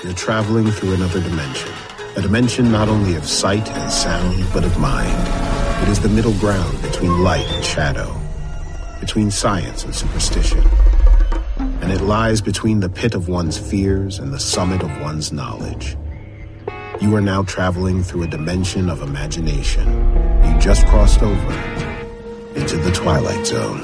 You're traveling through another dimension. A dimension not only of sight and sound, but of mind. It is the middle ground between light and shadow, between science and superstition. And it lies between the pit of one's fears and the summit of one's knowledge. You are now traveling through a dimension of imagination. You just crossed over into the Twilight Zone.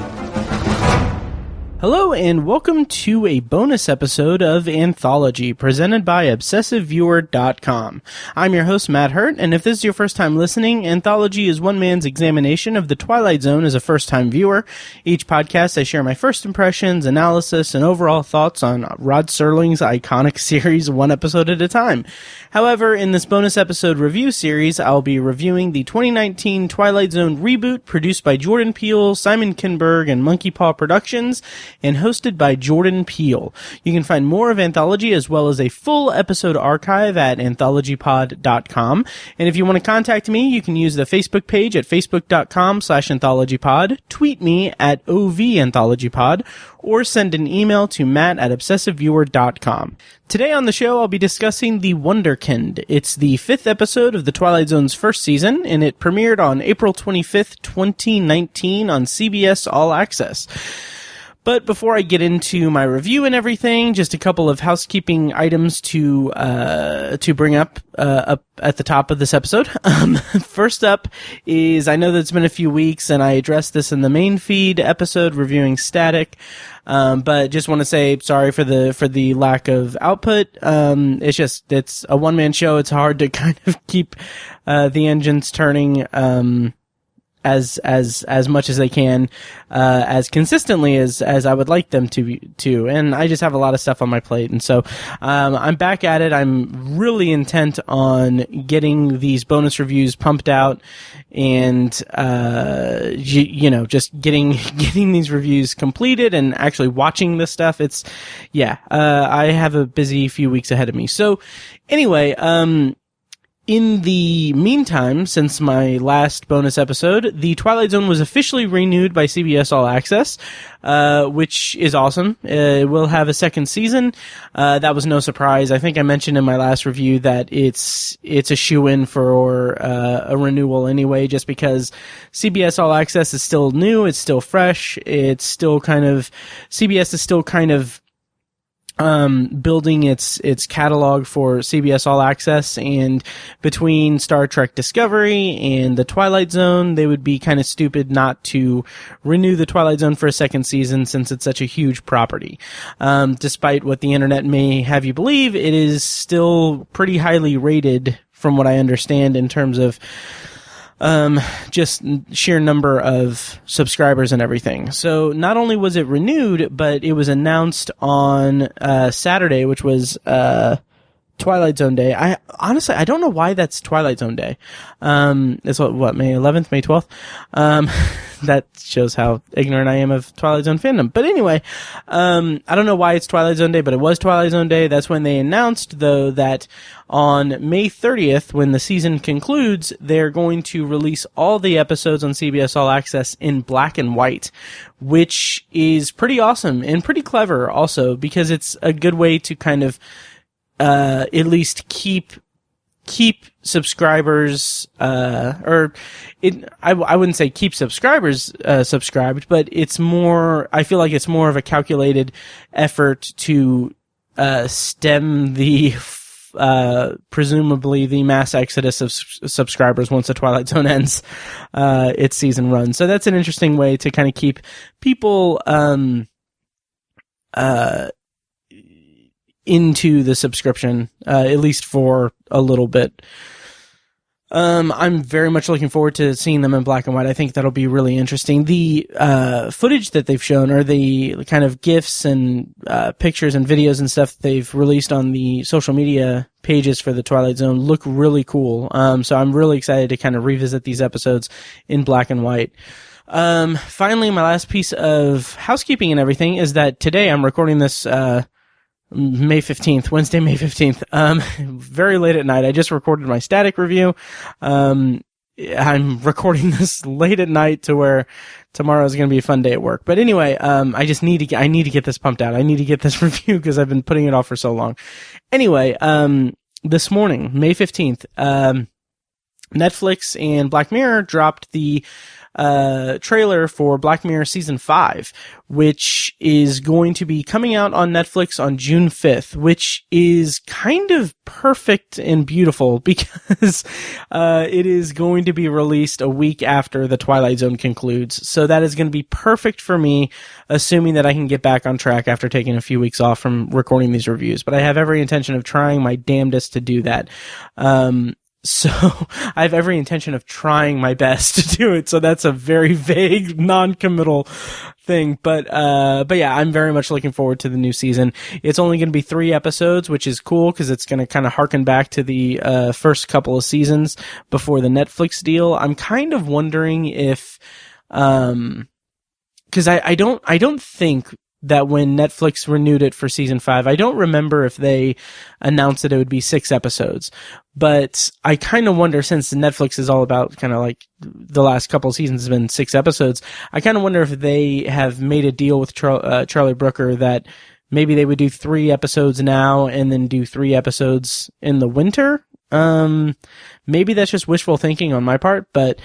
Hello and welcome to a bonus episode of Anthology, presented by ObsessiveViewer.com. I'm your host, Matt Hurt, and if this is your first time listening, Anthology is one man's examination of the Twilight Zone as a first-time viewer. Each podcast, I share my first impressions, analysis, and overall thoughts on Rod Serling's iconic series one episode at a time. However, in this bonus episode review series, I'll be reviewing the 2019 Twilight Zone reboot produced by Jordan Peele, Simon Kinberg, and Monkey Paw Productions, and hosted by Jordan Peele. You can find more of Anthology as well as a full episode archive at anthologypod.com. And if you want to contact me, you can use the Facebook page at facebook.com/anthologypod, tweet me at OVAnthologypod, or send an email to matt@obsessiveviewer.com. Today on the show, I'll be discussing the Wunderkind. It's the 5th episode of the Twilight Zone's first season, and it premiered on April 25th, 2019 on CBS All-Access. But before I get into my review and everything, just a couple of housekeeping items to bring up at the top of this episode. First up is, I know that it's been a few weeks and I addressed this in the main feed episode reviewing Static. But just want to say sorry for the lack of output. It's a one-man show. It's hard to kind of keep, the engines turning, as much as they can, as consistently as I would like them to. And I just have a lot of stuff on my plate. And so, I'm back at it. I'm really intent on getting these bonus reviews pumped out and, just getting these reviews completed and actually watching this stuff. I have a busy few weeks ahead of me. So anyway, in the meantime, since my last bonus episode, the Twilight Zone was officially renewed by CBS All-Access, which is awesome. It will have a second season. That was no surprise. I think I mentioned in my last review that it's a shoo-in for a renewal anyway, just because CBS All-Access is still new, it's still fresh, CBS is still kind of building its catalog for CBS All Access, and between Star Trek Discovery and the Twilight Zone, they would be kind of stupid not to renew the Twilight Zone for a second season since it's such a huge property. Despite what the internet may have you believe, it is still pretty highly rated from what I understand in terms of just sheer number of subscribers and everything. So not only was it renewed, but it was announced on Saturday, which was Twilight Zone Day. I don't know why that's Twilight Zone Day. It's what, May 11th, May 12th? That shows how ignorant I am of Twilight Zone fandom. But anyway, I don't know why it's Twilight Zone Day, but it was Twilight Zone Day. That's when they announced, though, that on May 30th, when the season concludes, they're going to release all the episodes on CBS All Access in black and white, which is pretty awesome and pretty clever also, because it's a good way to kind of at least keep subscribers, I wouldn't say keep subscribers, subscribed, but I feel like it's more of a calculated effort to, stem the, presumably the mass exodus of subscribers once the Twilight Zone ends, its season run. So that's an interesting way to kind of keep people, into the subscription, at least for a little bit. I'm very much looking forward to seeing them in black and white. I think that'll be really interesting. The footage that they've shown, or the kind of GIFs and pictures and videos and stuff they've released on the social media pages for the Twilight Zone, look really cool. So I'm really excited to kind of revisit these episodes in black and white. Finally, my last piece of housekeeping and everything is that today I'm recording this May 15th, Wednesday, May 15th, very late at night. I just recorded my Static review. I'm recording this late at night to where tomorrow is going to be a fun day at work. But anyway, I need to get this pumped out. I need to get this review because I've been putting it off for so long. Anyway, this morning, May 15th, Netflix and Black Mirror dropped the trailer for Black Mirror Season 5, which is going to be coming out on Netflix on June 5th, which is kind of perfect and beautiful because it is going to be released a week after the Twilight Zone concludes. So that is going to be perfect for me, assuming that I can get back on track after taking a few weeks off from recording these reviews. But I have every intention of trying my damnedest to do that. So I have every intention of trying my best to do it. So that's a very vague, non-committal thing. But yeah, I'm very much looking forward to the new season. It's only going to be 3 episodes, which is cool because it's going to kind of harken back to the first couple of seasons before the Netflix deal. I'm kind of wondering if, because I don't think that when Netflix renewed it for season 5, I don't remember if they announced that it would be 6 episodes, but I kind of wonder, since Netflix is all about kind of like the last couple of seasons has been 6 episodes, I kind of wonder if they have made a deal with Charlie Brooker that maybe they would do 3 episodes now and then do 3 episodes in the winter. Maybe that's just wishful thinking on my part, but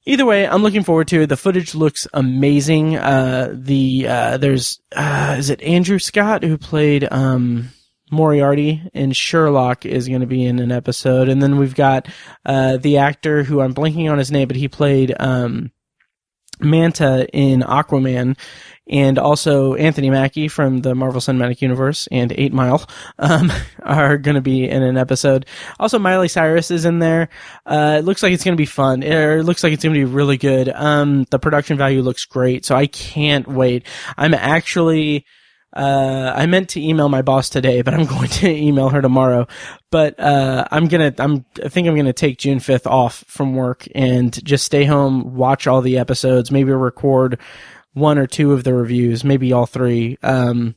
either way, I'm looking forward to it. The footage looks amazing. There's is it Andrew Scott who played Moriarty in Sherlock is going to be in an episode, and then we've got the actor who I'm blanking on his name, but he played Manta in Aquaman, and also Anthony Mackie from the Marvel Cinematic Universe and 8 Mile are going to be in an episode. Also, Miley Cyrus is in there. It looks like it's going to be fun. It looks like it's going to be really good. The production value looks great, so I can't wait. I'm actually I meant to email my boss today, but I'm going to email her tomorrow. But I think I'm gonna take June 5th off from work and just stay home, watch all the episodes, maybe record 1 or 2 of the reviews, maybe all 3. I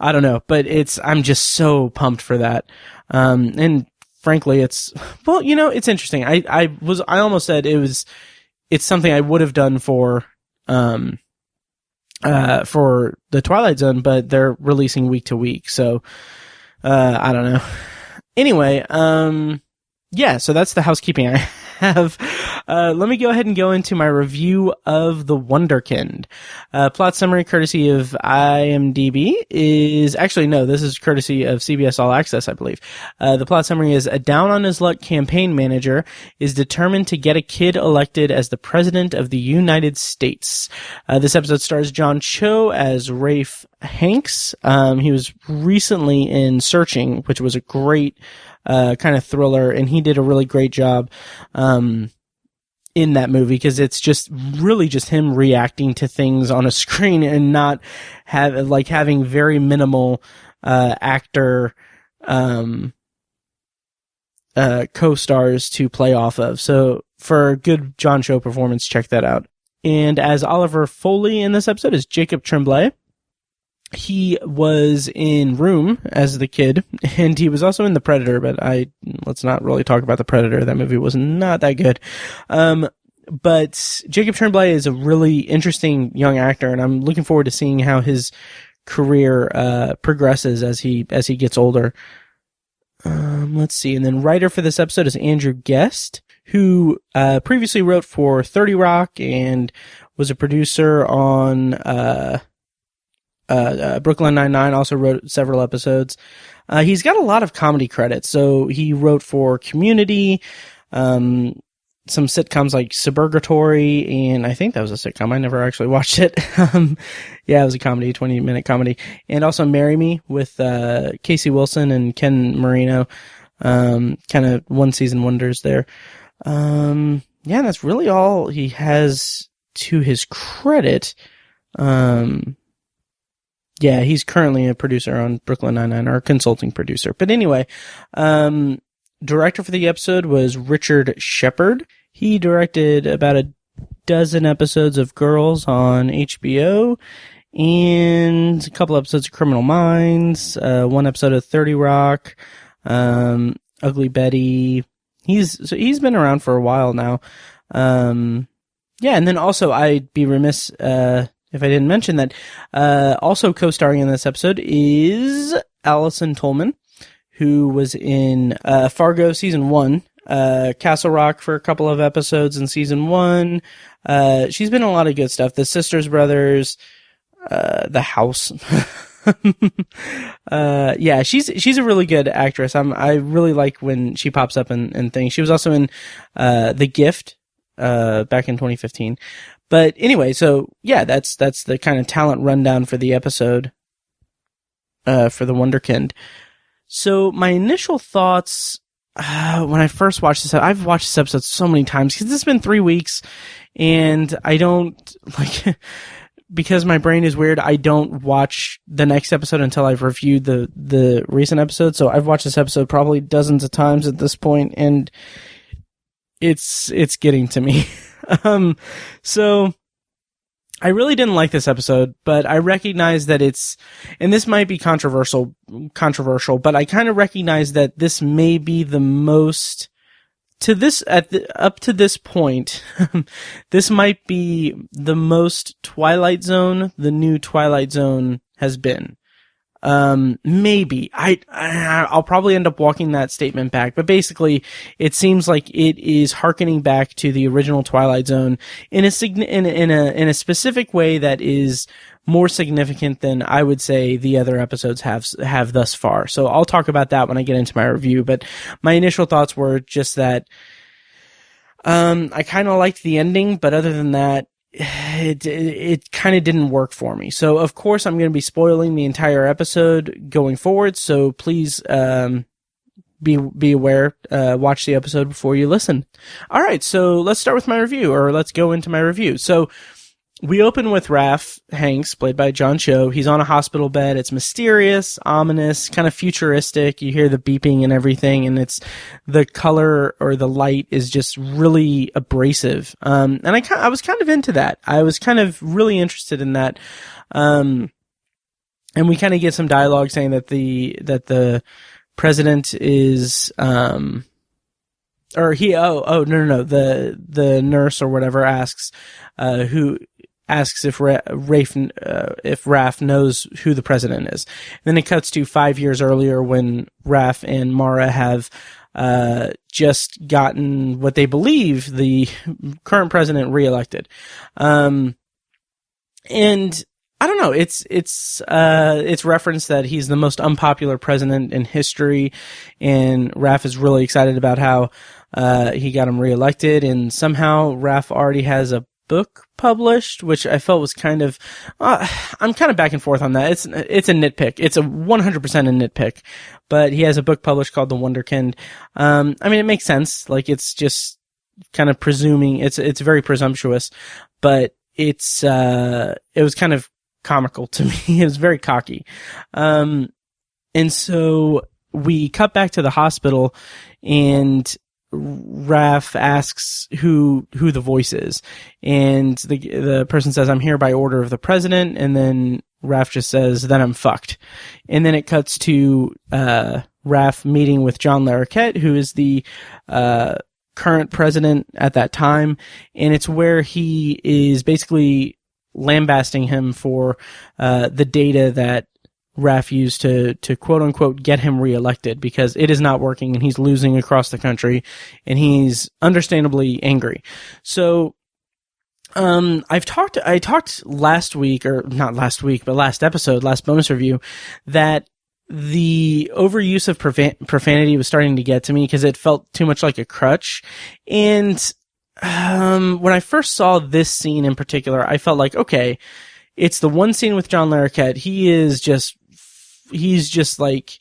don't know, but I'm just so pumped for that. And frankly, it's interesting. I almost said it's something I would have done for the Twilight Zone, but they're releasing week to week. So, I don't know. Anyway, yeah, so that's the housekeeping I have. Let me go ahead and go into my review of the Wunderkind. Plot summary courtesy of IMDb is, actually no, this is courtesy of CBS All-Access, I believe. The plot summary is: a down-on-his-luck campaign manager is determined to get a kid elected as the president of the United States. This episode stars John Cho as Rafe Hanks. He was recently in Searching, which was a great kind of thriller, and he did a really great job in that movie, because it's just really just him reacting to things on a screen and not having very minimal actor co-stars to play off of. So for a good John Cho performance, check that out. And as Oliver Foley in this episode is Jacob Tremblay. He was in Room as the kid, and he was also in The Predator, but let's not really talk about The Predator. That movie was not that good. But Jacob Tremblay is a really interesting young actor, and I'm looking forward to seeing how his career progresses as he gets older. Let's see. And then writer for this episode is Andrew Guest, who previously wrote for 30 Rock and was a producer on Brooklyn Nine-Nine, also wrote several episodes. He's got a lot of comedy credits. So he wrote for Community, some sitcoms like Suburgatory, and I think that was a sitcom. I never actually watched it. Yeah, it was a comedy, 20-minute comedy. And also Marry Me with Casey Wilson and Ken Marino. Kind of one-season wonders there. Yeah, that's really all he has to his credit. Yeah, he's currently a producer on Brooklyn Nine-Nine, or a consulting producer. But anyway, director for the episode was Richard Shepard. He directed about a dozen episodes of Girls on HBO, and a couple episodes of Criminal Minds, 1 episode of 30 Rock, Ugly Betty. he's been around for a while now. Yeah, and then also I'd be remiss if I didn't mention that also co-starring in this episode is Allison Tolman, who was in Fargo season 1, Castle Rock for a couple of episodes in season 1. She's been in a lot of good stuff. The Sisters Brothers, The House. Yeah, she's a really good actress. I really like when she pops up in things. She was also in The Gift back in 2015. But anyway, so yeah, that's the kind of talent rundown for the episode for the Wunderkind. So my initial thoughts when I first watched this, I've watched this episode so many times because it's been 3 weeks, and I don't like. Because my brain is weird, I don't watch the next episode until I've reviewed the recent episode. So I've watched this episode probably dozens of times at this point, and it's getting to me. So I really didn't like this episode, but I recognize that and this might be controversial, but I kind of recognize that this may be the most, up to this point, this might be the most Twilight Zone the new Twilight Zone has been. Maybe. I'll probably end up walking that statement back, but basically it seems like it is hearkening back to the original Twilight Zone in a specific way that is more significant than I would say the other episodes have thus far. So I'll talk about that when I get into my review, but my initial thoughts were just that I kind of liked the ending, but other than that, it kind of didn't work for me. So of course I'm going to be spoiling the entire episode going forward. So please, be aware, watch the episode before you listen. All right. So let's start with my review, or let's go into my review. So we open with Raph Hanks, played by John Cho. He's on a hospital bed. It's mysterious, ominous, kind of futuristic. You hear the beeping and everything, and it's the color or the light is just really abrasive. And I was kind of into that. I was kind of really interested in that. And we kind of get some dialogue saying that the president is, the nurse or whatever asks if Raph knows who the president is. And then it cuts to 5 years earlier when Raph and Mara have just gotten what they believe the current president reelected. And I don't know, it's referenced that he's the most unpopular president in history, and Raph is really excited about how he got him reelected, and somehow Raph already has a book published, which I felt was kind of, I'm kind of back and forth on that. It's a nitpick. It's a 100% a nitpick, but he has a book published called The Wunderkind. I mean, it makes sense. Like, it's just kind of presuming, it's very presumptuous, but it was kind of comical to me. It was very cocky. And so we cut back to the hospital, and Raph asks who the voice is, and the person says, "I'm here by order of the president," and then Raph just says, "Then I'm fucked." And then it cuts to Raph meeting with John Larroquette, who is the current president at that time, and it's where he is basically lambasting him for the data that Raph used to quote unquote get him reelected, because it is not working and he's losing across the country, and he's understandably angry. So I talked last week, or not last week, but last bonus review, that the overuse of profanity was starting to get to me because it felt too much like a crutch. And when I first saw this scene in particular, I felt like, okay, it's the one scene with John Larroquette. He's just like,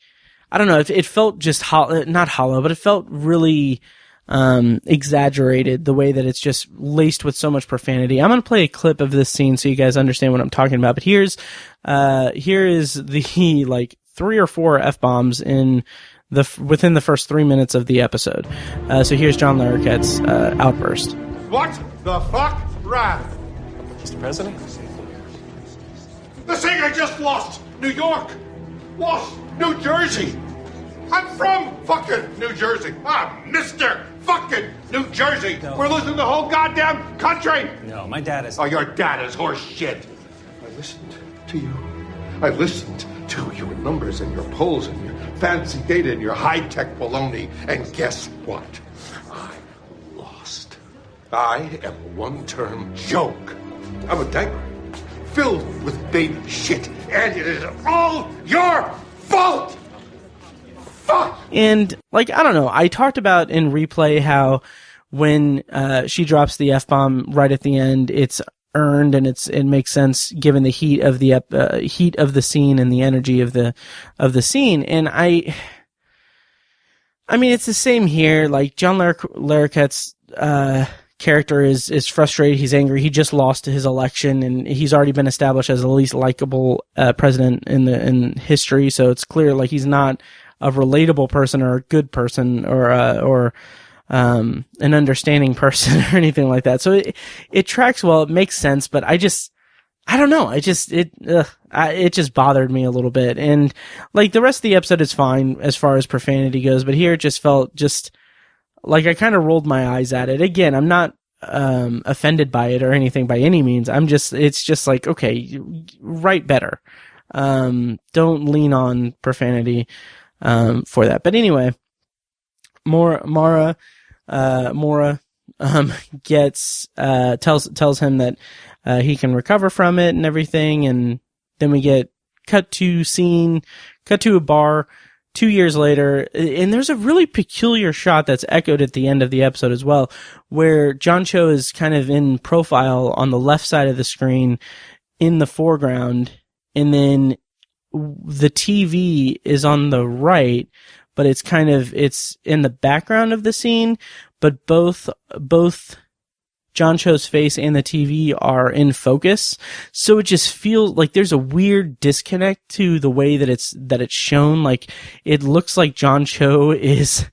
I don't know, it felt just not hollow, but it felt really exaggerated, the way that it's just laced with so much profanity. I'm going to play a clip of this scene so you guys understand what I'm talking about. But here is the like 3 or 4 F-bombs within the first 3 minutes of the episode. So here's John Larroquette's outburst. What the fuck, Raph? Mr. President? The thing I just lost! New York! Lost New Jersey! I'm from fucking New Jersey. I'm Mr. fucking New Jersey. No. We're losing the whole goddamn country. No, my dad is... Oh, your dad is horse shit. I listened to you. I listened to your numbers and your polls and your fancy data and your high-tech baloney. And guess what? I lost. I am a one-term joke. I'm a diaper filled with baby shit. And it is all your fault! Fuck! And, like, I don't know. I talked about in replay how when she drops the F-bomb right at the end, it's earned and it makes sense given the heat of the scene and the energy of the scene. And I mean, it's the same here. Like, John Larroquette's character is frustrated. He's angry. He just lost his election, and he's already been established as the least likable president in history. So it's clear, like, he's not a relatable person or a good person or an understanding person or anything like that. So it tracks well. It makes sense, but I don't know. It just bothered me a little bit. And, like, the rest of the episode is fine as far as profanity goes, but here it just felt like I kind of rolled my eyes at it. Again, I'm not offended by it or anything by any means. It's just like, okay, write better. Don't lean on profanity for that. But anyway, Mora tells him that he can recover from it and everything, and then we get cut to a bar 2 years later, and there's a really peculiar shot that's echoed at the end of the episode as well, where John Cho is kind of in profile on the left side of the screen in the foreground, and then the TV is on the right, but it's in the background of the scene, but both John Cho's face and the TV are in focus. So it just feels like there's a weird disconnect to the way that it's shown. Like, it looks like John Cho is,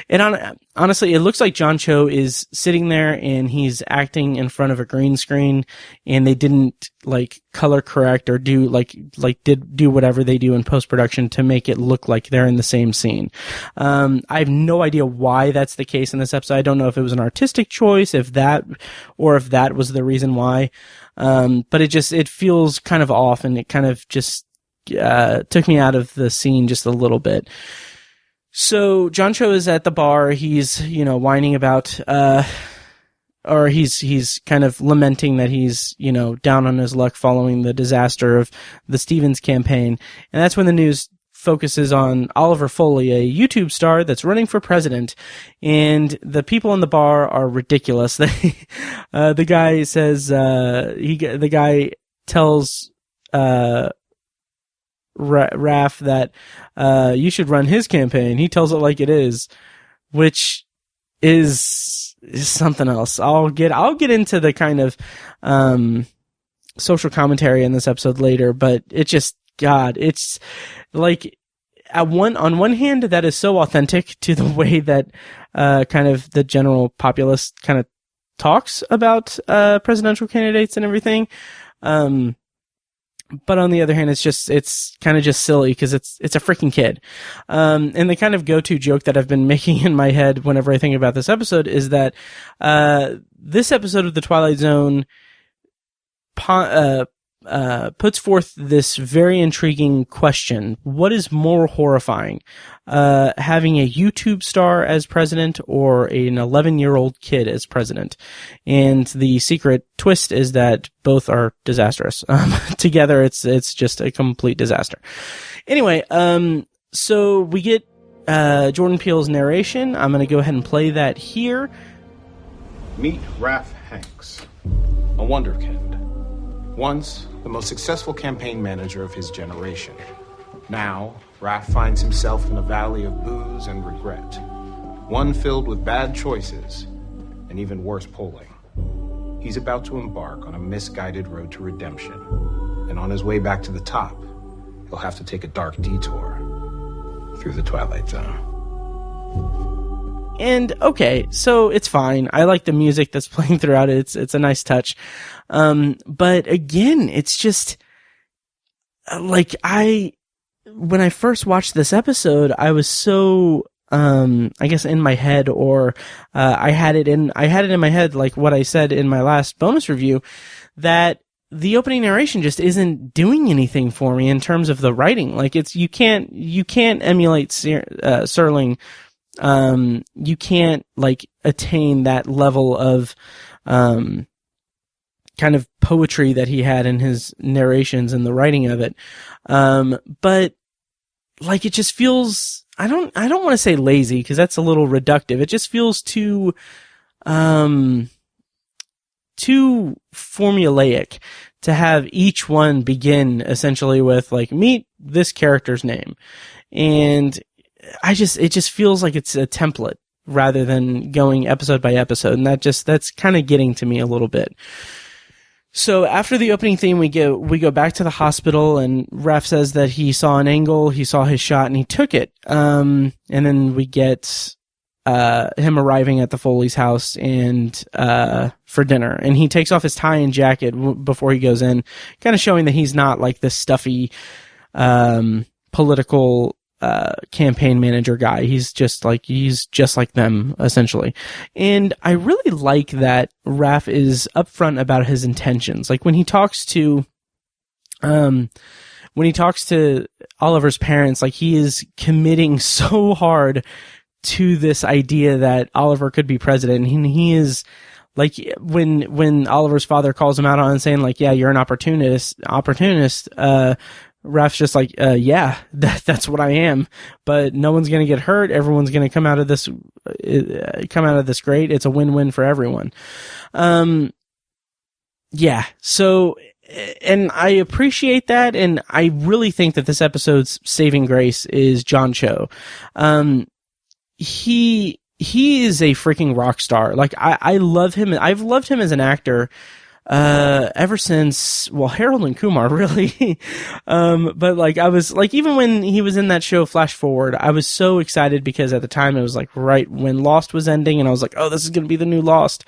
and honestly, it looks like John Cho is sitting there and he's acting in front of a green screen, and they didn't, like, color correct or do whatever they do in post-production to make it look like they're in the same scene. I have no idea why that's the case in this episode. I don't know if it was an artistic choice, if that was the reason why. But it feels kind of off, and it kind of just took me out of the scene just a little bit. So John Cho is at the bar. He's, whining about, or he's kind of lamenting that he's, down on his luck following the disaster of the Stevens campaign. And that's when the news focuses on Oliver Foley, a YouTube star that's running for president. And the people in the bar are ridiculous. The guy says, the guy tells, Raph that, you should run his campaign. He tells it like it is, which is something else. I'll get into the kind of, social commentary in this episode later, but it's like, on one hand, that is so authentic to the way that, kind of the general populace kind of talks about, presidential candidates and everything. But on the other hand, it's kind of just silly because it's a freaking kid. And the kind of go-to joke that I've been making in my head whenever I think about this episode is that, this episode of the Twilight Zone, puts forth this very intriguing question. What is more horrifying? Having a YouTube star as president or an 11-year-old kid as president? And the secret twist is that both are disastrous. Together, it's just a complete disaster. Anyway, so we get, Jordan Peele's narration. I'm going to go ahead and play that here. Meet Raph Hanks, a wunderkind. Once the most successful campaign manager of his generation. Now, Raph finds himself in a valley of booze and regret. One filled with bad choices and even worse polling. He's about to embark on a misguided road to redemption. And on his way back to the top, he'll have to take a dark detour through the Twilight Zone. And okay, so it's fine. I like the music that's playing throughout it. It's a nice touch. But again, it's just like when I first watched this episode, I was so, I guess in my head, or, I had it in my head, like what I said in my last bonus review, that the opening narration just isn't doing anything for me in terms of the writing. Like you can't emulate Serling. You can't like attain that level of, kind of poetry that he had in his narrations and the writing of it. But like it just feels, I don't want to say lazy because that's a little reductive. It just feels too formulaic to have each one begin essentially with like, meet this character's name. And it just feels like it's a template rather than going episode by episode. And that's kind of getting to me a little bit. So after the opening theme, we go back to the hospital, and Raph says that he saw an angle, he saw his shot, and he took it. And then we get him arriving at the Foley's house and for dinner, and he takes off his tie and jacket before he goes in, kind of showing that he's not like this stuffy political campaign manager guy. He's just like them, essentially. And I really like that Raph is upfront about his intentions. Like when he talks to Oliver's parents, like he is committing so hard to this idea that Oliver could be president. And he is like, when Oliver's father calls him out on it, saying like, yeah, you're an opportunist, Raph's just like, yeah, that's what I am, but no one's going to get hurt. Everyone's going to come out of this great. It's a win-win for everyone. Yeah. So, and I appreciate that. And I really think that this episode's saving grace is John Cho. He is a freaking rock star. Like I love him. I've loved him as an actor ever since, well, Harold and Kumar, really. But like, I was like, even when he was in that show Flash Forward, I was so excited because at the time it was like right when Lost was ending, and I was like, oh, this is going to be the new Lost.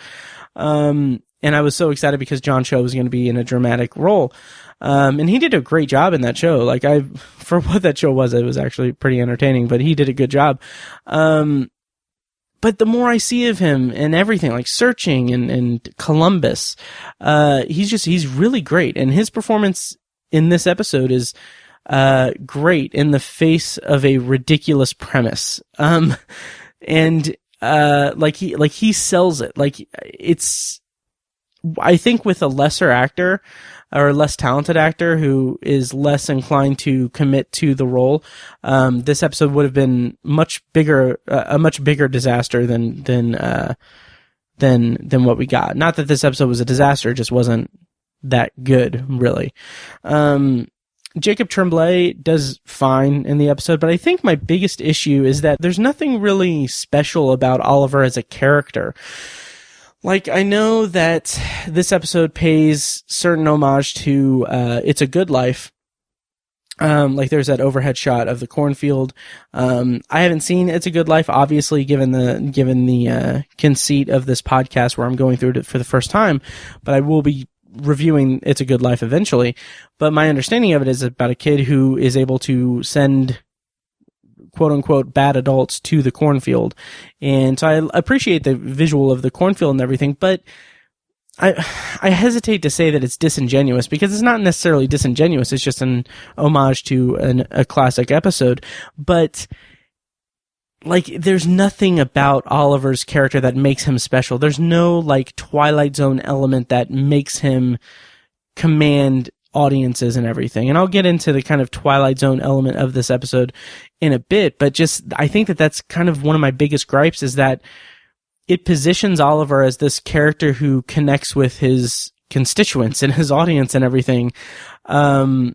And I was so excited because John Cho was going to be in a dramatic role. And he did a great job in that show. Like for what that show was, it was actually pretty entertaining, but he did a good job. But the more I see of him and everything, like Searching and Columbus, he's really great. And his performance in this episode is, great in the face of a ridiculous premise. Like he sells it. Like it's, I think with a lesser actor or a less talented actor who is less inclined to commit to the role, this episode would have been a much bigger disaster than what we got. Not that this episode was a disaster, it just wasn't that good, really. Jacob Tremblay does fine in the episode, but I think my biggest issue is that there's nothing really special about Oliver as a character. Like, I know that this episode pays certain homage to It's a Good Life. Like there's that overhead shot of the cornfield. I haven't seen It's a Good Life, obviously, given the conceit of this podcast where I'm going through it for the first time, but I will be reviewing It's a Good Life eventually. But my understanding of it is about a kid who is able to send quote unquote bad adults to the cornfield. And so I appreciate the visual of the cornfield and everything, but I hesitate to say that it's disingenuous, because it's not necessarily disingenuous. It's just an homage to a classic episode. But like, there's nothing about Oliver's character that makes him special. There's no like Twilight Zone element that makes him command audiences and everything. And I'll get into the kind of Twilight Zone element of this episode in a bit, but just, I think that that's kind of one of my biggest gripes, is that it positions Oliver as this character who connects with his constituents and his audience and everything. But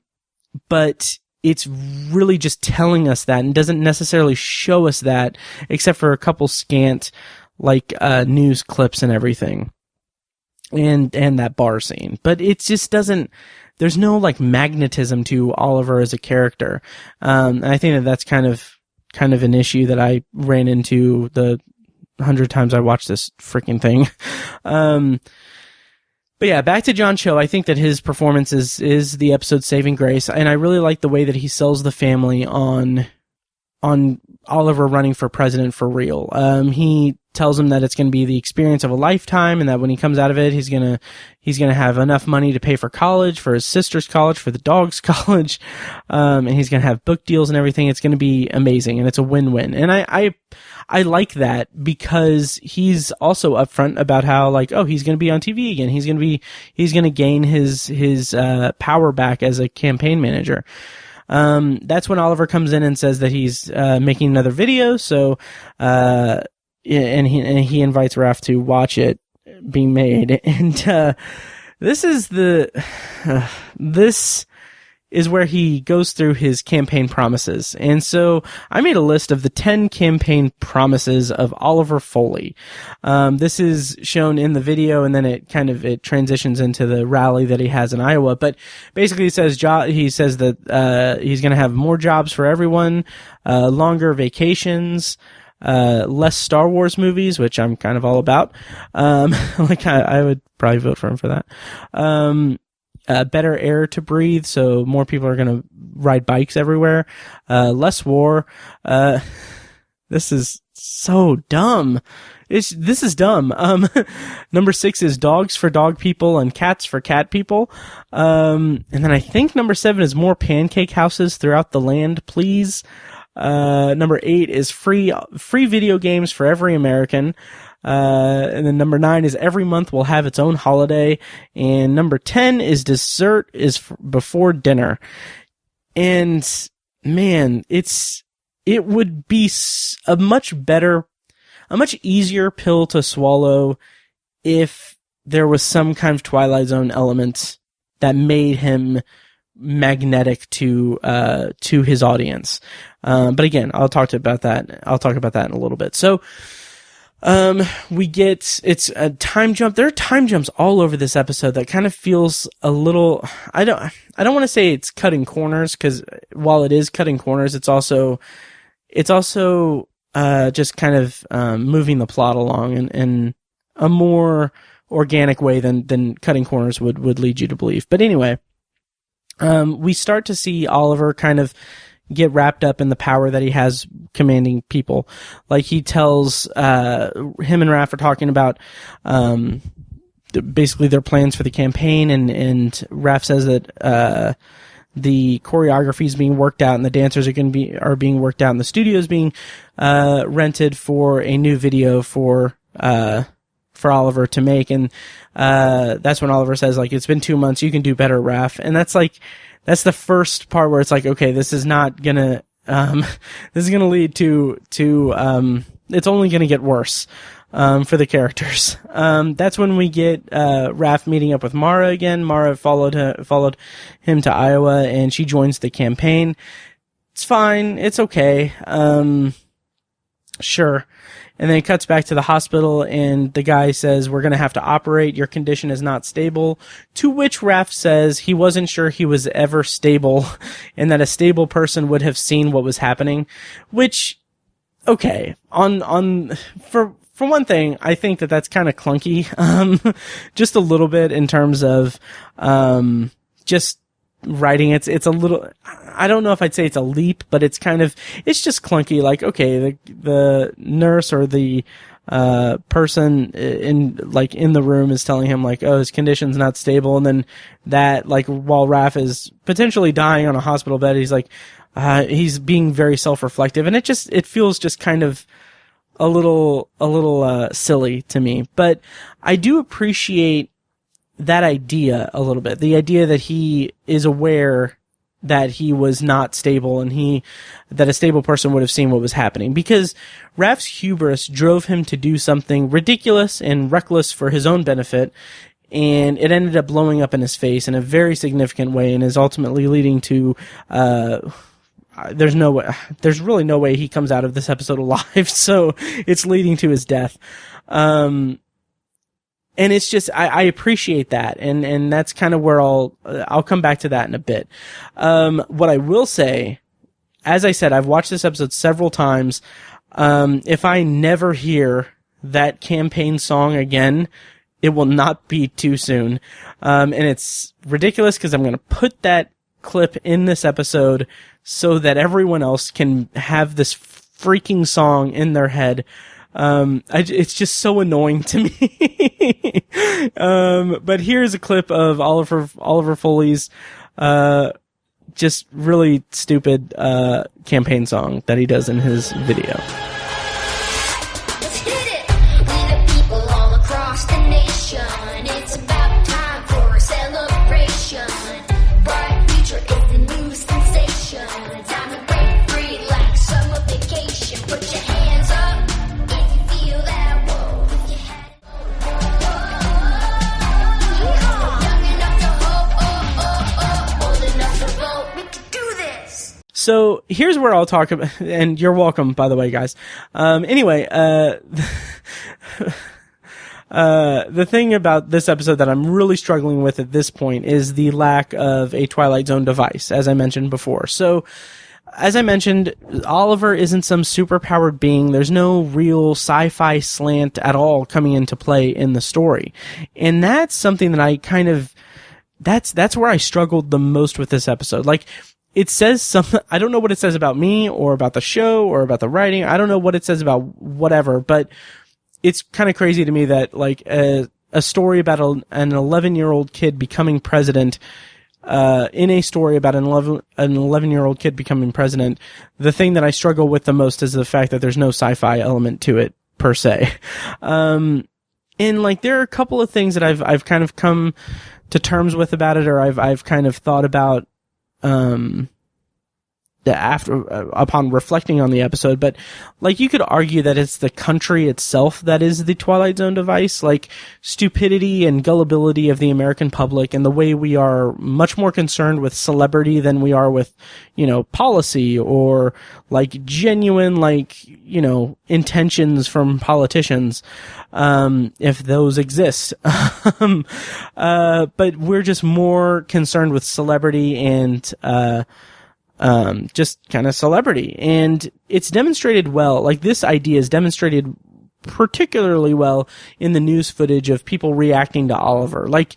it's really just telling us that and doesn't necessarily show us that, except for a couple scant, like, news clips and everything. And that bar scene. But it just doesn't, there's no like magnetism to Oliver as a character. And I think that that's kind of an issue that I ran into the 100 times I watched this freaking thing. But yeah, back to John Cho. I think that his performance is the episode's saving grace, and I really like the way that he sells the family on Oliver running for president for real. He tells him that it's going to be the experience of a lifetime, and that when he comes out of it, he's gonna have enough money to pay for college, for his sister's college, for the dog's college, and he's gonna have book deals and everything. It's gonna be amazing, and it's a win-win. And I like that because he's also upfront about how, like, oh, he's gonna be on TV again. He's gonna gain his power back as a campaign manager. That's when Oliver comes in and says that he's making another video. So, and he invites Raph to watch it being made. And this is where he goes through his campaign promises. And so I made a list of the 10 campaign promises of Oliver Foley. This is shown in the video, and then it transitions into the rally that he has in Iowa. But basically he says that he's going to have more jobs for everyone, longer vacations, less Star Wars movies, which I'm kind of all about. I would probably vote for him for that. Better air to breathe, so more people are going to ride bikes everywhere. Less war. This is so dumb. This is dumb. Number 6 is dogs for dog people and cats for cat people. And then I think number 7 is more pancake houses throughout the land, please. Number 8 is free video games for every American. And then number 9 is every month will have its own holiday. And number 10 is dessert is before dinner. And man, it would be a much easier pill to swallow if there was some kind of Twilight Zone element that made him magnetic to his audience. But again, I'll talk about that in a little bit. So, it's a time jump. There are time jumps all over this episode that kind of feels a little, I don't want to say it's cutting corners, because while it is cutting corners, it's also just kind of, moving the plot along in a more organic way than cutting corners would lead you to believe. But anyway, we start to see Oliver kind of get wrapped up in the power that he has commanding people. Like he tells, him and Raph are talking about, basically their plans for the campaign, and Raph says that, the choreography is being worked out and the dancers are being worked out, and the studio is being, rented for a new video for Oliver to make. And, that's when Oliver says, like, it's been 2 months, you can do better, Raph. And that's the first part where it's like, okay, this is not gonna, this is gonna lead to, it's only gonna get worse, for the characters. That's when we get, Raph meeting up with Mara again. Mara followed him to Iowa, and she joins the campaign. It's fine. It's okay. Sure. And then it cuts back to the hospital, and the guy says, we're going to have to operate. Your condition is not stable. To which Raph says he wasn't sure he was ever stable, and that a stable person would have seen what was happening. Which, okay, for one thing, I think that that's kind of clunky, just a little bit in terms of, just writing. It's a little, I don't know if I'd say it's a leap, but it's just clunky. Like, okay, the nurse or the, person in the room is telling him, like, oh, his condition's not stable. And then that, like, while Raph is potentially dying on a hospital bed, he's like, he's being very self-reflective. And it feels just kind of a little silly to me. But I do appreciate that idea a little bit. The idea that he is aware that he was not stable, and that a stable person would have seen what was happening, because Raph's hubris drove him to do something ridiculous and reckless for his own benefit, and it ended up blowing up in his face in a very significant way, and is ultimately leading to, there's really no way he comes out of this episode alive, so it's leading to his death. And it's just, I appreciate that. And that's kind of where I'll come back to that in a bit. What I will say, as I said, I've watched this episode several times. If I never hear that campaign song again, it will not be too soon. And it's ridiculous because I'm going to put that clip in this episode so that everyone else can have this freaking song in their head. It's just so annoying to me. But here's a clip of Oliver Foley's, just really stupid, campaign song that he does in his video. So here's where I'll talk about, and you're welcome, by the way, guys. Anyway, the thing about this episode that I'm really struggling with at this point is the lack of a Twilight Zone device, as I mentioned before. So, as I mentioned, Oliver isn't some superpowered being. There's no real sci-fi slant at all coming into play in the story. And that's something that I kind of, that's where I struggled the most with this episode. Like, it says something, I don't know what it says about me or about the show or about the writing. I don't know what it says about whatever, but it's kind of crazy to me that like a story about an 11-year-old kid becoming president, in a story about an 11-year-old kid becoming president, the thing that I struggle with the most is the fact that there's no sci-fi element to it per se. And like there are a couple of things that I've kind of come to terms with about it, or I've kind of thought about upon reflecting on the episode, but like you could argue that it's the country itself that is the Twilight Zone device, like stupidity and gullibility of the American public and the way we are much more concerned with celebrity than we are with, policy or like genuine, like, intentions from politicians, if those exist. But we're just more concerned with celebrity and, just kind of celebrity. And it's demonstrated well, like this idea is demonstrated particularly well in the news footage of people reacting to Oliver. Like,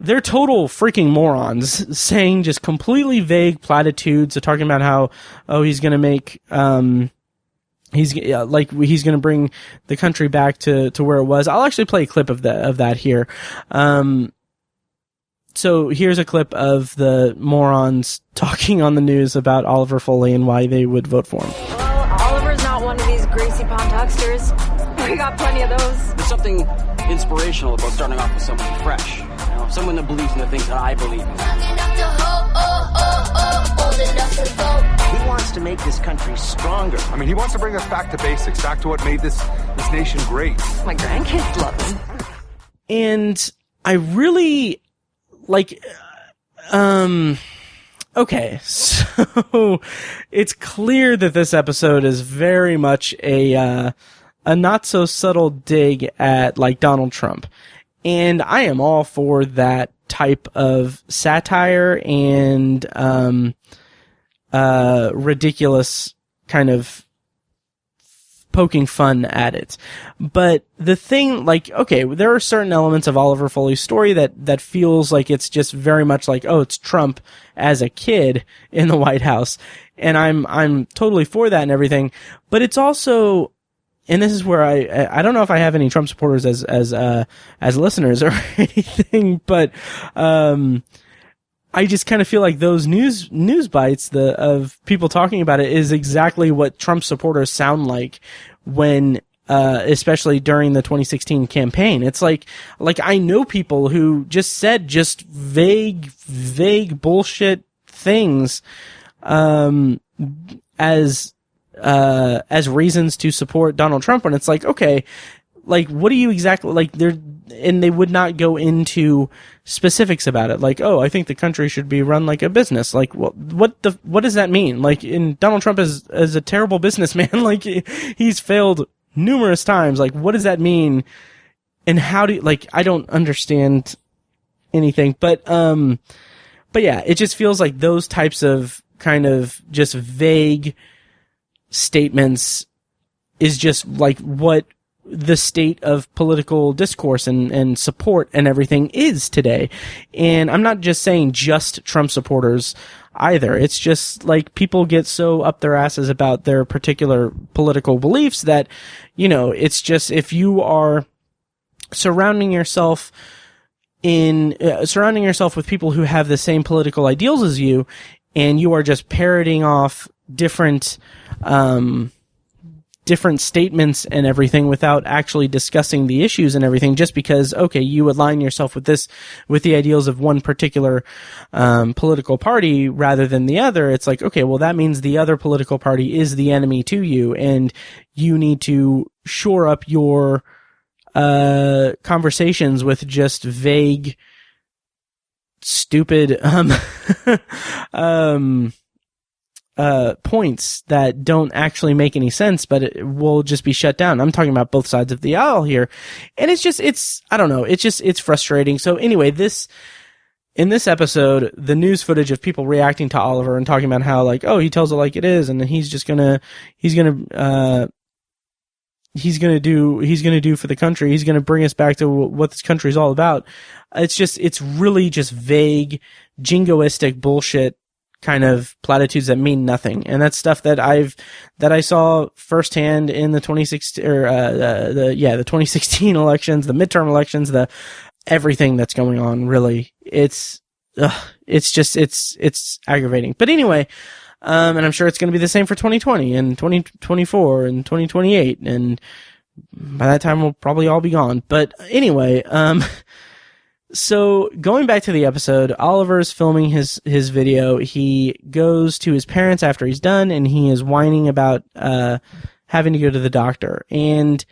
they're total freaking morons saying just completely vague platitudes, talking about how, he's gonna make, he's gonna bring the country back to where it was. I'll actually play a clip of that here. So here's a clip of the morons talking on the news about Oliver Foley and why they would vote for him. Well, Oliver's not one of these greasy pond hucksters. We got plenty of those. There's something inspirational about starting off with someone fresh. Someone that believes in the things that I believe in. He wants to make this country stronger. I mean, he wants to bring us back to basics, back to what made this nation great. My grandkids love him. And I really... okay, so it's clear that this episode is very much a not so subtle dig at like Donald Trump. And I am all for that type of satire and, ridiculous kind of poking fun at it. But the thing, like, okay, there are certain elements of Oliver Foley's story that feels like it's just very much like, it's Trump as a kid in the White House. And I'm totally for that and everything. But it's also, and this is where I don't know if I have any Trump supporters as listeners or anything, but, I just kind of feel like those news bites of people talking about it is exactly what Trump supporters sound like when, especially during the 2016 campaign. It's like I know people who just said vague bullshit things, as reasons to support Donald Trump. And it's like, okay, like, what do you exactly, like, and they would not go into specifics about it. Like, I think the country should be run like a business. Like, well, what does that mean? Like, Donald Trump is a terrible businessman. Like, he's failed numerous times. Like, what does that mean? And how do you, like, I don't understand anything. But yeah, it just feels like those types of kind of just vague statements is just like what the state of political discourse and support and everything is today. And I'm not just saying just Trump supporters either. It's just like people get so up their asses about their particular political beliefs that, it's just, if you are surrounding yourself with people who have the same political ideals as you, and you are just parroting off different statements and everything without actually discussing the issues and everything, just because, okay, you align yourself with the ideals of one particular political party rather than the other. It's like, okay, well, that means the other political party is the enemy to you, and you need to shore up your conversations with just vague, stupid points that don't actually make any sense, but it will just be shut down. I'm talking about both sides of the aisle here. And I don't know. It's frustrating. So anyway, in this episode, the news footage of people reacting to Oliver and talking about how, like, oh, he tells it like it is, and he's gonna do for the country. He's gonna bring us back to what this country is all about. It's really just vague, jingoistic bullshit kind of platitudes that mean nothing. And that's stuff that I saw firsthand in the 2016 elections, the midterm elections, everything that's going on, really. It's aggravating. But anyway, and I'm sure it's going to be the same for 2020 and 2024 and 2028. And by that time, we'll probably all be gone. But anyway, so going back to the episode, Oliver's filming his video. He goes to his parents after he's done, and he is whining about having to go to the doctor. And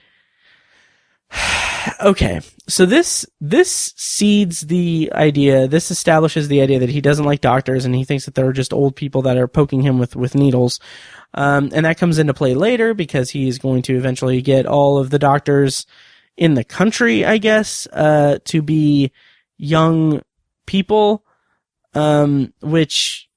okay, so this establishes the idea that he doesn't like doctors, and he thinks that they're just old people that are poking him with needles. And that comes into play later because he's going to eventually get all of the doctors in the country, I guess, to be young people, which,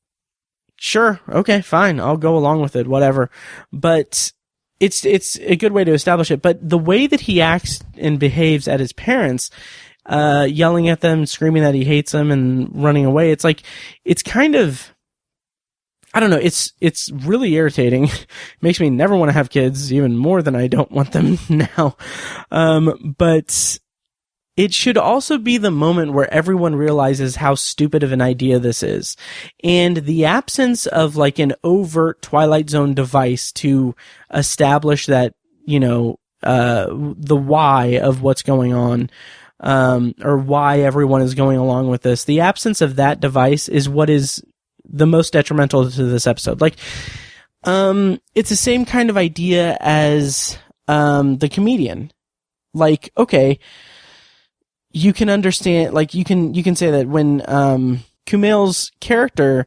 sure, okay, fine, I'll go along with it, whatever. But it's a good way to establish it. But the way that he acts and behaves at his parents, yelling at them, screaming that he hates them, and running away, it's like, it's kind of, I don't know, it's really irritating. Makes me never want to have kids, even more than I don't want them now. But it should also be the moment where everyone realizes how stupid of an idea this is. And the absence of like an overt Twilight Zone device to establish that, the why of what's going on, or why everyone is going along with this. The absence of that device is what is the most detrimental to this episode. Like, it's the same kind of idea as the comedian. Like, okay, you can understand, like, you can say that when Kumail's character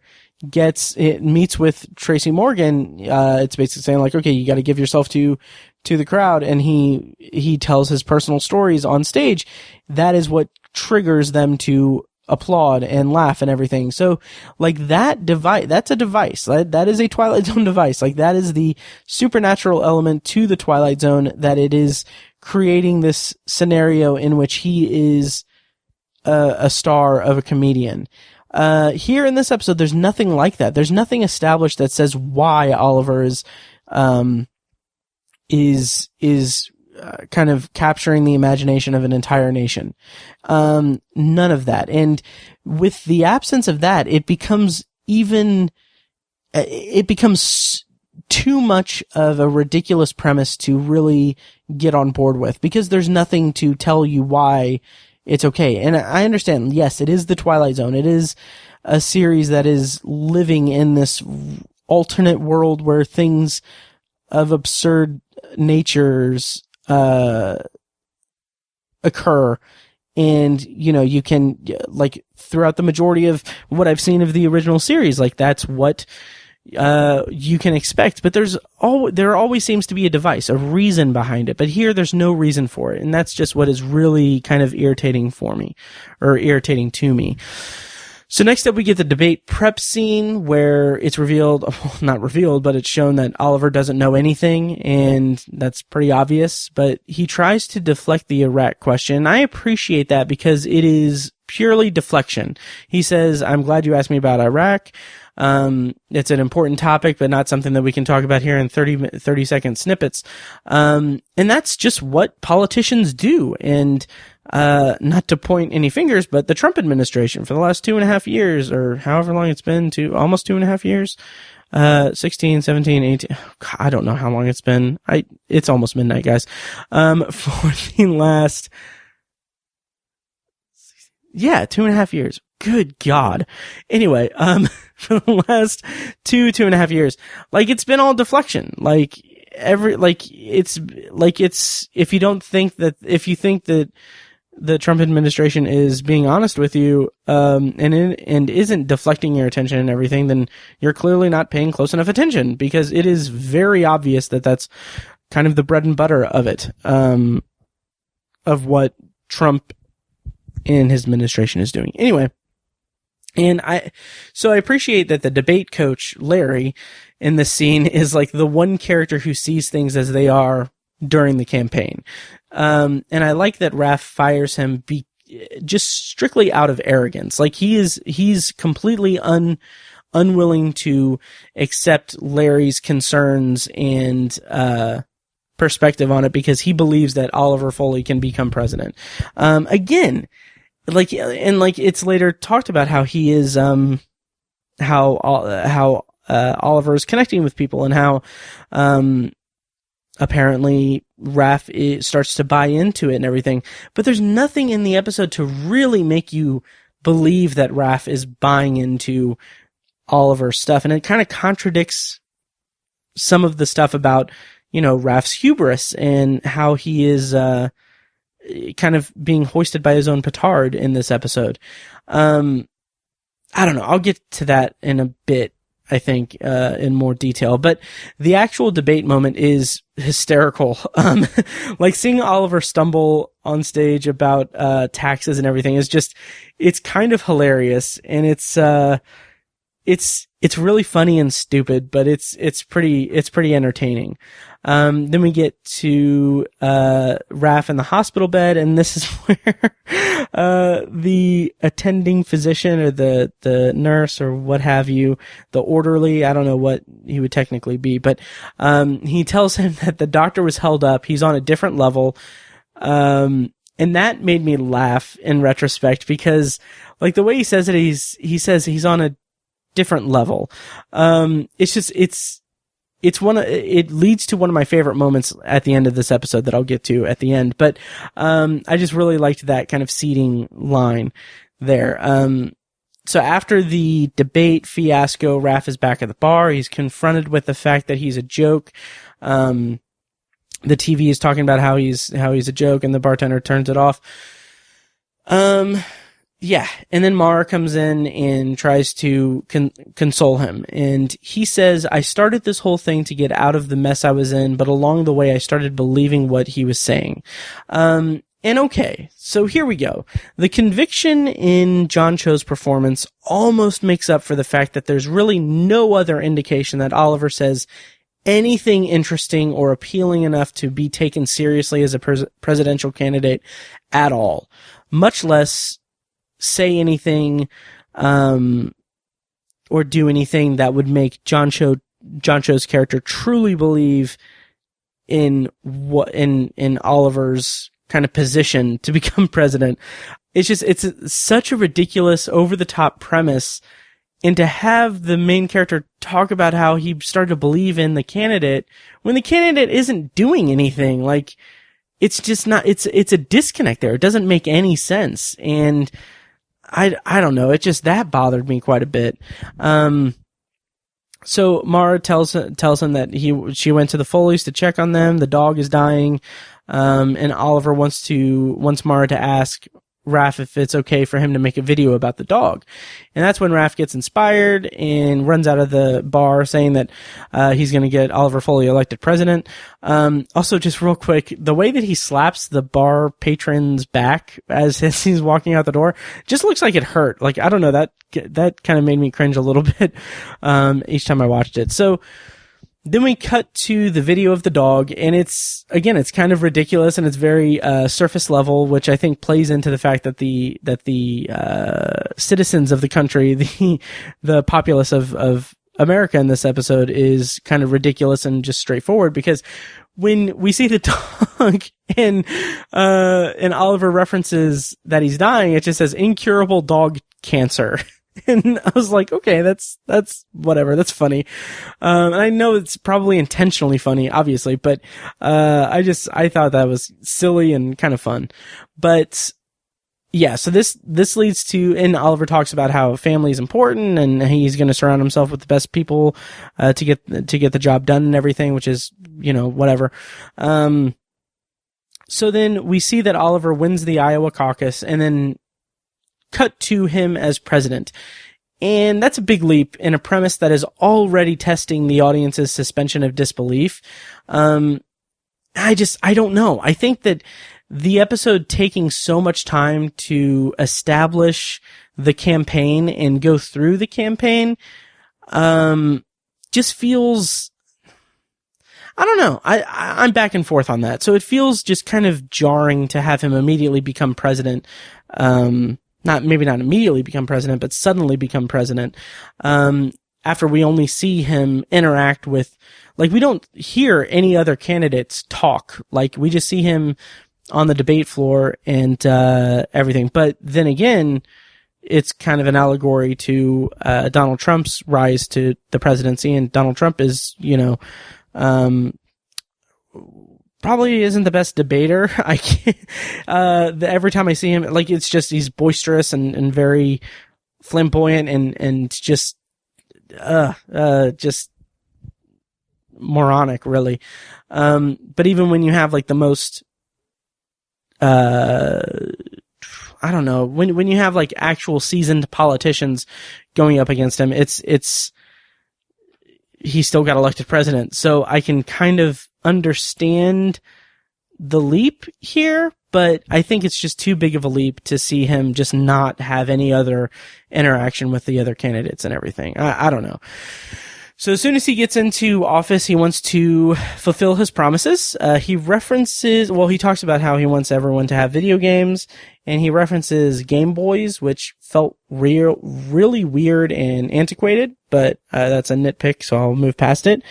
meets with Tracy Morgan, it's basically saying like, okay, you got to give yourself to the crowd, and he tells his personal stories on stage. That is what triggers them to applaud and laugh and everything. So like that device, that's a device. That is a Twilight Zone device. Like that is the supernatural element to the Twilight Zone, that it is creating this scenario in which he is a star of a comedian. Here in this episode, there's nothing like that. There's nothing established that says why Oliver is kind of capturing the imagination of an entire nation. None of that. And with the absence of that, it becomes too much of a ridiculous premise to really get on board with, because there's nothing to tell you why it's okay. And I understand, yes, it is the Twilight Zone. It is a series that is living in this alternate world where things of absurd natures occur. And, you can, like, throughout the majority of what I've seen of the original series, like, that's what you can expect. But there always seems to be a device, a reason behind it. But here, there's no reason for it. And that's just what is really kind of irritating for me, or irritating to me. So next up, we get the debate prep scene where it's revealed, well, not revealed, but it's shown that Oliver doesn't know anything, and that's pretty obvious, but he tries to deflect the Iraq question. I appreciate that because it is purely deflection. He says, I'm glad you asked me about Iraq. It's an important topic, but not something that we can talk about here in 30-second snippets. And that's just what politicians do. And not to point any fingers, but the Trump administration for the last 2.5 years, or however long it's been, almost 2.5 years, 16, 17, 18, I don't know how long it's been. It's almost midnight, guys. For the last, 2.5 years. Good God. Anyway, for the last 2.5 years, like, it's been all deflection. If you think that the Trump administration is being honest with you, and isn't deflecting your attention and everything, then you're clearly not paying close enough attention, because it is very obvious that that's kind of the bread and butter of it, of what Trump and his administration is doing. Anyway. And I appreciate that the debate coach, Larry, in this scene is like the one character who sees things as they are during the campaign. And I like that Raph fires him just strictly out of arrogance. Like, he's completely unwilling to accept Larry's concerns and, perspective on it, because he believes that Oliver Foley can become president. Again, it's later talked about how he is, how Oliver is connecting with people, and how, apparently Raph starts to buy into it and everything. But there's nothing in the episode to really make you believe that Raph is buying into Oliver's stuff. And it kind of contradicts some of the stuff about, Raph's hubris and how he is, kind of being hoisted by his own petard in this episode. I don't know. I'll get to that in a bit, I think, in more detail. But the actual debate moment is hysterical. Like, seeing Oliver stumble on stage about taxes and everything is just, it's kind of hilarious, and it's really funny and stupid, but it's pretty entertaining. Then we get to Raph in the hospital bed, and this is where the attending physician, or the nurse, or what have you, the orderly, I don't know what he would technically be, but he tells him that the doctor was held up, he's on a different level, and that made me laugh in retrospect, because, like, the way he says it, he says he's on a different level. It leads to one of my favorite moments at the end of this episode that I'll get to at the end. But, I just really liked that kind of seeding line there. So after the debate fiasco, Raph is back at the bar. He's confronted with the fact that he's a joke. The TV is talking about how he's a joke, and the bartender turns it off. Yeah, and then Mara comes in and tries to console him, and he says, I started this whole thing to get out of the mess I was in, but along the way I started believing what he was saying. And okay, so here we go. The conviction in John Cho's performance almost makes up for the fact that there's really no other indication that Oliver says anything interesting or appealing enough to be taken seriously as a presidential candidate at all, much less say anything, or do anything that would make John Cho's character truly believe in Oliver's kind of position to become president. It's such a ridiculous, over the top premise, and to have the main character talk about how he started to believe in the candidate when the candidate isn't doing anything, like, it's just not, it's a disconnect there. It doesn't make any sense. And I don't know. It just, that bothered me quite a bit. So Mara tells him that she went to the Foleys to check on them. The dog is dying. And Oliver wants Mara to ask Raph if it's okay for him to make a video about the dog. And that's when Raph gets inspired and runs out of the bar saying that he's going to get Oliver Foley elected president. Also, just real quick, the way that he slaps the bar patron's back as he's walking out the door just looks like it hurt. Like, I don't know, that kind of made me cringe a little bit each time I watched it. So then we cut to the video of the dog, and it's kind of ridiculous, and it's very surface level, which I think plays into the fact that the citizens of the country, the populace of America in this episode is kind of ridiculous and just straightforward, because when we see the dog and Oliver references that he's dying, it just says incurable dog cancer. And I was like, okay, that's whatever. That's funny. And I know it's probably intentionally funny, obviously, but, I thought that was silly and kind of fun. But yeah, so this leads to, and Oliver talks about how family is important and he's going to surround himself with the best people, to get the job done and everything, which is, whatever. So then we see that Oliver wins the Iowa caucus, and then cut to him as president. And that's a big leap in a premise that is already testing the audience's suspension of disbelief. I don't know. I think that the episode taking so much time to establish the campaign and go through the campaign, just feels, I don't know. I'm back and forth on that. So it feels just kind of jarring to have him immediately become president. Maybe not immediately become president, but suddenly become president, after we only see him interact with, like, we don't hear any other candidates talk. Like, we just see him on the debate floor and, everything. But then again, it's kind of an allegory to, Donald Trump's rise to the presidency, and Donald Trump is, probably isn't the best debater. I can't, every time I see him, like, it's just, he's boisterous and very flamboyant and just moronic, really. But even when you have, like, the most, I don't know, when you have, like, actual seasoned politicians going up against him, he still got elected president. So I can kind of understand the leap here, but I think it's just too big of a leap to see him just not have any other interaction with the other candidates and everything. I don't know. So as soon as he gets into office, he wants to fulfill his promises. He talks about how he wants everyone to have video games, and he references Game Boys, which felt really weird and antiquated, but that's a nitpick, so I'll move past it.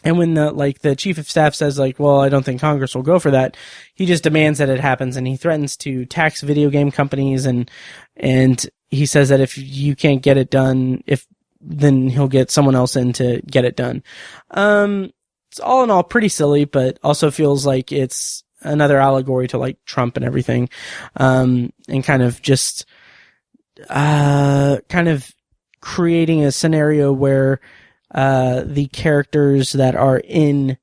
And when the chief of staff says, like, well, I don't think Congress will go for that, he just demands that it happens, and he threatens to tax video game companies, and he says that if you can't get it done, then he'll get someone else in to get it done. It's all in all pretty silly, but also feels like it's another allegory to, like, Trump and everything, and kind of just, kind of creating a scenario where the characters that are in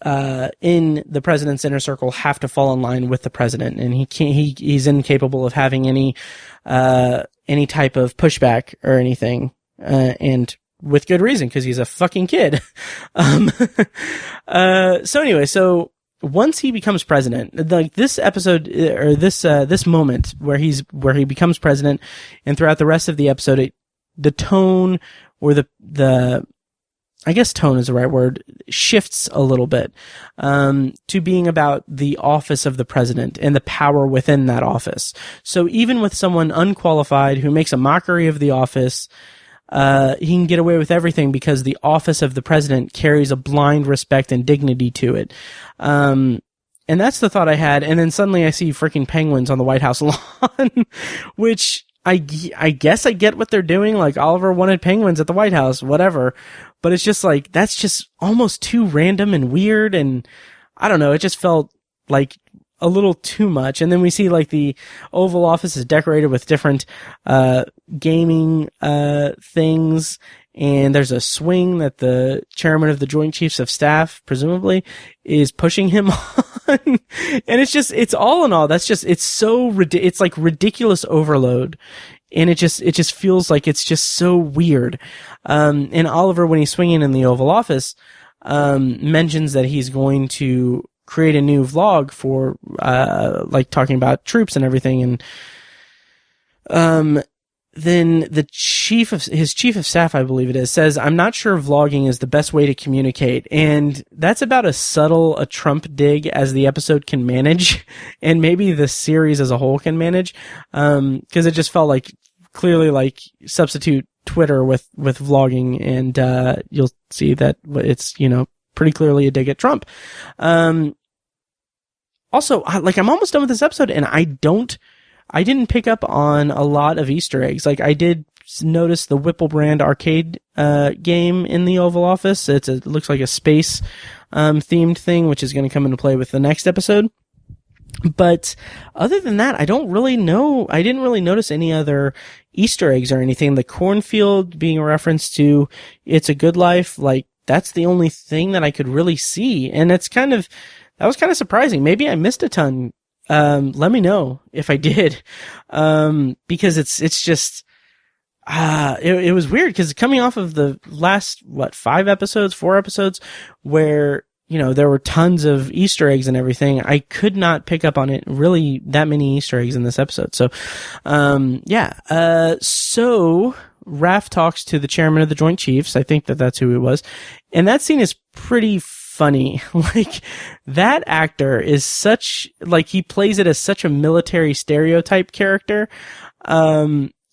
the president's inner circle have to fall in line with the president, and he's incapable of having any type of pushback or anything, and with good reason, because he's a fucking kid. So anyway, once he becomes president, like, this episode, or this moment where he becomes president, and throughout the rest of the episode, the tone, or the I guess tone is the right word, shifts a little bit, to being about the office of the president and the power within that office. So even with someone unqualified who makes a mockery of the office, he can get away with everything because the office of the president carries a blind respect and dignity to it. And that's the thought I had. And then suddenly I see freaking penguins on the White House lawn, which I guess I get what they're doing. Like, Oliver wanted penguins at the White House, whatever. But it's just like, that's just almost too random and weird. And I don't know, it just felt like a little too much. And then we see, like, the Oval Office is decorated with different, gaming, things. And there's a swing that the chairman of the Joint Chiefs of Staff, presumably, is pushing him And it's all in all, it's so it's like ridiculous overload. And it just feels like it's just so weird. And Oliver, when he's swinging in the Oval Office, mentions that he's going to create a new vlog for, like talking about troops and everything. And, then his chief of staff, I believe it is, says, "I'm not sure vlogging is the best way to communicate." And that's about as subtle a Trump dig as the episode can manage, and maybe the series as a whole can manage. Cause it just felt like clearly like substitute Twitter with vlogging, and, you'll see that it's, pretty clearly a dig at Trump. Also, I'm almost done with this episode, and I didn't pick up on a lot of Easter eggs. Like, I did notice the Whipple brand arcade game in the Oval Office. It looks like a space themed thing, which is going to come into play with the next episode. But other than that, I didn't really notice any other Easter eggs or anything. The cornfield being a reference to It's a Good Life, like, that's the only thing that I could really see. And that was kind of surprising. Maybe I missed a ton. Let me know if I did. Because it's just, it was weird because coming off of the last, 4 episodes where, there were tons of Easter eggs and everything, I could not pick up on it really that many Easter eggs in this episode. So, so Raph talks to the chairman of the Joint Chiefs. I think that's who it was. And that scene is pretty funny. Like, that actor is he plays it as such a military stereotype character.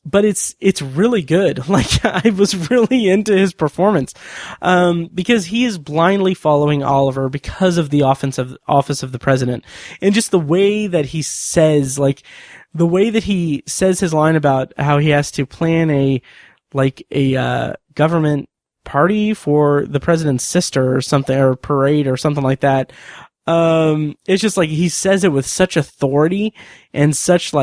But it's really good. Like, I was really into his performance, because he is blindly following Oliver because of the office of the president. And just the way that he says, his line about how he has to plan a government party for the president's sister or something, or parade or something like that. It's just like, he says it with such authority and such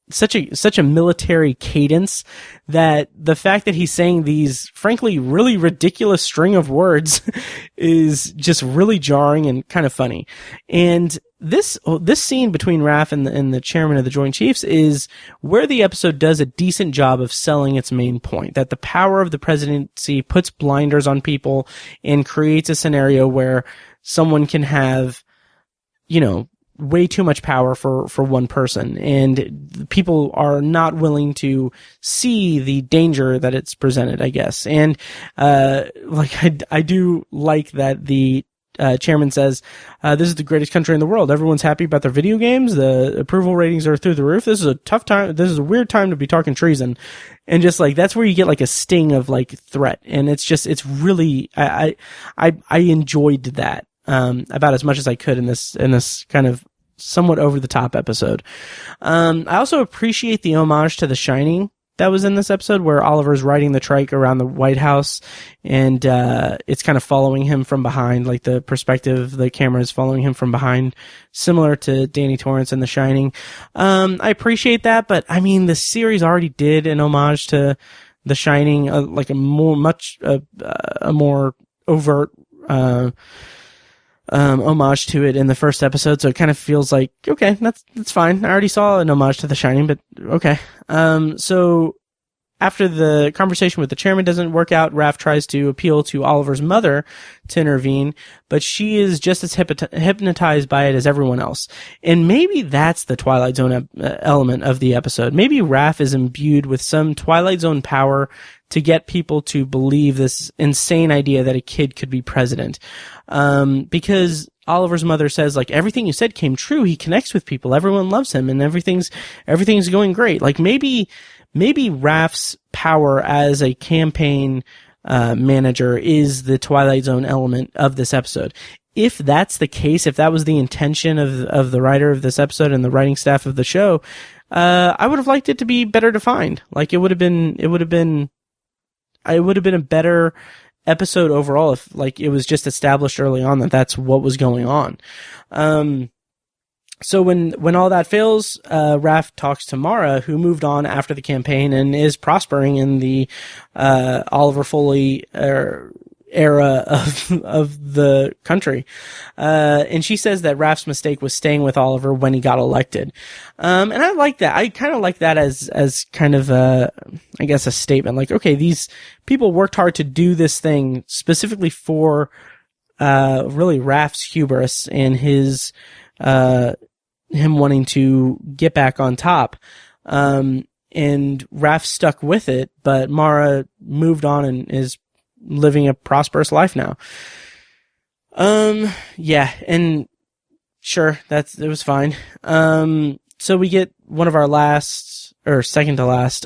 such a military cadence that the fact that he's saying these frankly really ridiculous string of words is just really jarring and kind of funny. And this scene between Raph and the chairman of the Joint Chiefs is where the episode does a decent job of selling its main point, that the power of the presidency puts blinders on people and creates a scenario where someone can have, way too much power for one person, and people are not willing to see the danger that it's presented, I guess. And, I do like that the chairman says, this is the greatest country in the world. Everyone's happy about their video games. The approval ratings are through the roof. This is a tough time. This is a weird time to be talking treason. And just that's where you get a sting of threat. And it's really, I enjoyed that, about as much as I could in this kind of somewhat over the top episode. I also appreciate the homage to The Shining that was in this episode, where Oliver's riding the trike around the White House, and it's kind of following him from behind, like the perspective, the camera is following him from behind, similar to Danny Torrance in The Shining. I appreciate that, but I mean, the series already did an homage to The Shining, a more overt homage to it in the first episode, so it kind of feels like, okay, that's fine. I already saw an homage to The Shining, but okay. So after the conversation with the chairman doesn't work out, Raph tries to appeal to Oliver's mother to intervene, but she is just as hypnotized by it as everyone else. And maybe that's the Twilight Zone element of the episode. Maybe Raph is imbued with some Twilight Zone power to get people to believe this insane idea that a kid could be president. Because Oliver's mother says, everything you said came true. He connects with people. Everyone loves him, and everything's going great. Maybe Raph's power as a campaign manager is the Twilight Zone element of this episode. If that's the case, if that was the intention of the writer of this episode and the writing staff of the show, I would have liked it to be better defined. It would have been a better episode overall if it was just established early on that that's what was going on. So when all that fails, Raph talks to Mara, who moved on after the campaign and is prospering in the Oliver Foley era of the country. And she says that Raph's mistake was staying with Oliver when he got elected. And I like that. I kind of like that as kind of I guess a statement. Like, okay, these people worked hard to do this thing specifically for, really Raph's hubris and his, him wanting to get back on top. And Raph stuck with it, but Mara moved on and is living a prosperous life now. Yeah, and sure, it was fine. So we get one of our last, or second to last,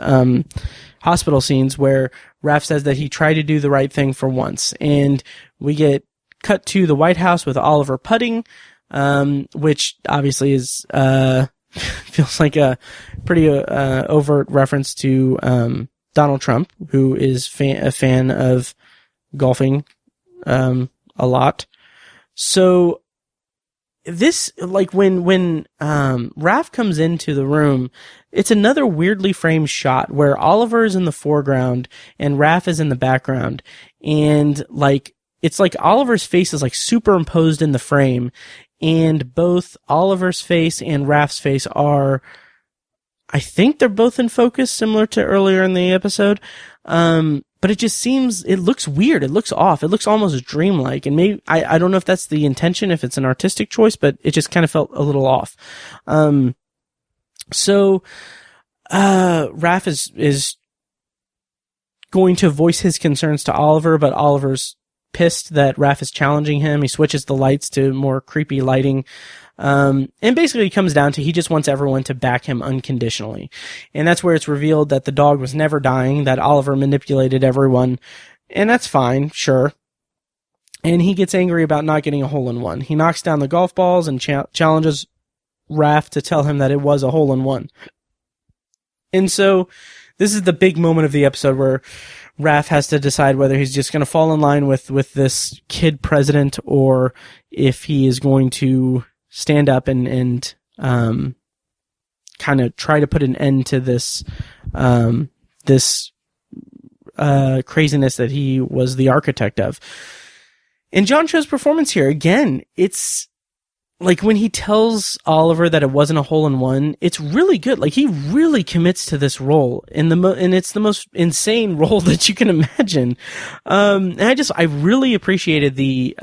hospital scenes where Raph says that he tried to do the right thing for once. And we get cut to the White House with Oliver putting, which obviously is, feels like a pretty, overt reference to, Donald Trump, who is a fan of golfing, a lot. So this, like when Raph comes into the room, it's another weirdly framed shot where Oliver is in the foreground and Raph is in the background. And like, it's like Oliver's face is like superimposed in the frame, and both Oliver's face and Raph's face are, I think they're both in focus, similar to earlier in the episode. But it just seems, it looks weird. It looks off. It looks almost dreamlike. And maybe, I don't know if that's the intention, if it's an artistic choice, but it just kind of felt a little off. So, Raph is going to voice his concerns to Oliver, but Oliver's pissed that Raph is challenging him. He switches the lights to more creepy lighting. And basically it comes down to he just wants everyone to back him unconditionally. And that's where it's revealed that the dog was never dying, that Oliver manipulated everyone. And that's fine, sure. And he gets angry about not getting a hole-in-one. He knocks down the golf balls and challenges Raph to tell him that it was a hole-in-one. And so this is the big moment of the episode where Raph has to decide whether he's just going to fall in line with this kid president, or if he is going to stand up and kind of try to put an end to this craziness that he was the architect of. And John Cho's performance here, again, it's like when he tells Oliver that it wasn't a hole-in-one, it's really good. Like, he really commits to this role, and it's the most insane role that you can imagine. And I really appreciated the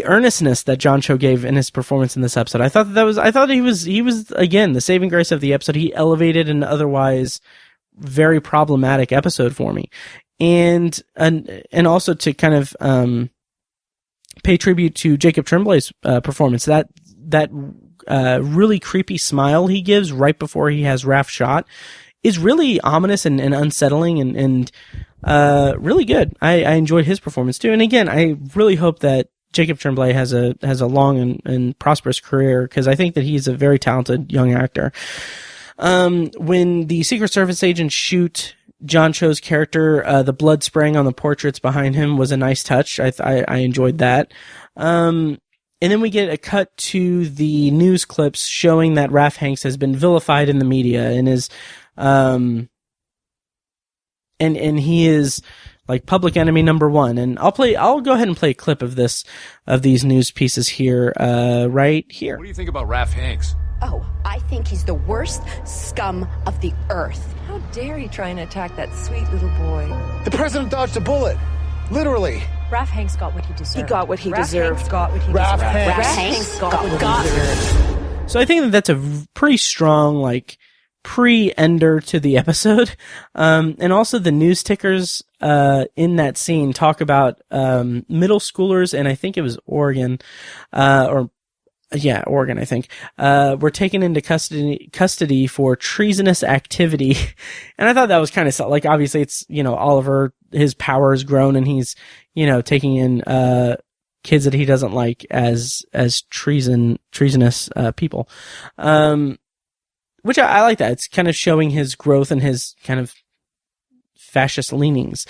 earnestness that John Cho gave in his performance in this episode. I thought he was again the saving grace of the episode. He elevated an otherwise very problematic episode for me, and also to kind of pay tribute to Jacob Tremblay's performance. That really creepy smile he gives right before he has Raph shot is really ominous and unsettling and really good. I enjoyed his performance too. And again, I really hope that Jacob Tremblay has a long and prosperous career, because I think that he's a very talented young actor. When the Secret Service agents shoot John Cho's character, the blood spraying on the portraits behind him was a nice touch. I enjoyed that. And then we get a cut to the news clips showing that Raph Hanks has been vilified in the media and is, and he is like public enemy number one. And I'll go ahead and play a clip of these news pieces here, right here. What do you think about Raph Hanks? Oh, I think he's the worst scum of the earth. How dare he try and attack that sweet little boy? The president dodged a bullet. Literally. Raph Hanks got what he deserved. He got what he deserved. Hanks got what he Raph deserved. Hanks. Raph Hanks got what he deserved. So I think that's a pretty strong, like, pre-ender to the episode. And also the news tickers in that scene talk about middle schoolers, and I think it was Oregon, Oregon, I think, were taken into custody for treasonous activity. And I thought that was kind of, like, obviously it's, Oliver, his power has grown and he's, taking in, kids that he doesn't like as treasonous, people. Which I like that. It's kind of showing his growth and his kind of fascist leanings.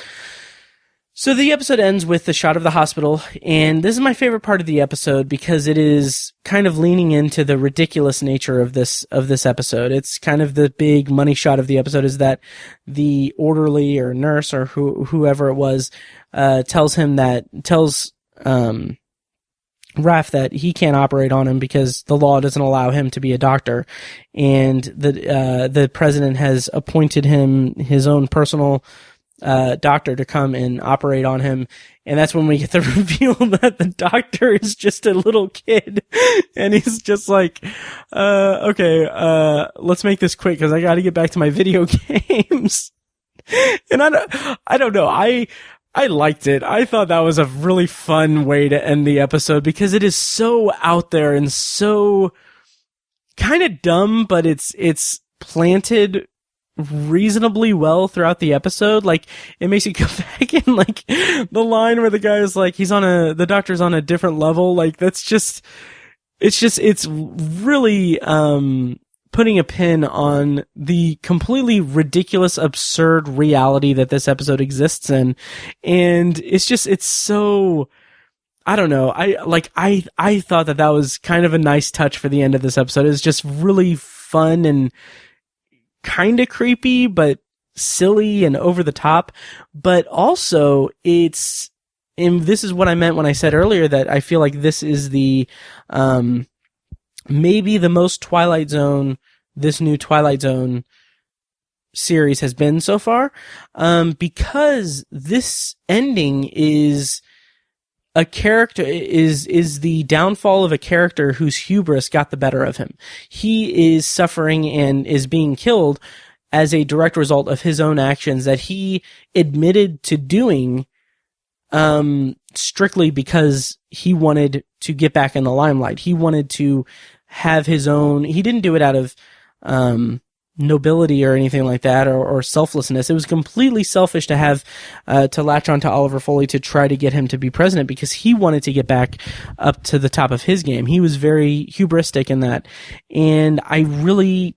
So the episode ends with the shot of the hospital, and this is my favorite part of the episode because it is kind of leaning into the ridiculous nature of this episode. It's kind of the big money shot of the episode is that the orderly or nurse or whoever it was tells Raph that he can't operate on him because the law doesn't allow him to be a doctor, and the president has appointed him his own personal doctor to come and operate on him. And that's when we get the reveal that the doctor is just a little kid and he's just like, okay, let's make this quick because I got to get back to my video games. And I don't know. I liked it. I thought that was a really fun way to end the episode because it is so out there and so kind of dumb, but it's planted reasonably well throughout the episode. Like, it makes you go back and like the line where the guy is like, the doctor's on a different level. Like, it's really, putting a pin on the completely ridiculous, absurd reality that this episode exists in. And it's so, I don't know. I thought that was kind of a nice touch for the end of this episode. It's just really fun and kind of creepy, but silly and over the top. But also and this is what I meant when I said earlier that I feel like this is the, maybe the most Twilight Zone, this new Twilight Zone series has been so far, because this ending is a character, is the downfall of a character whose hubris got the better of him. He is suffering and is being killed as a direct result of his own actions that he admitted to doing, strictly because he wanted to get back in the limelight. He wanted to have his own, he didn't do it out of nobility or anything like that, or selflessness. It was completely selfish to have to latch onto Oliver Foley to try to get him to be president because he wanted to get back up to the top of his game. He was very hubristic in that, and I really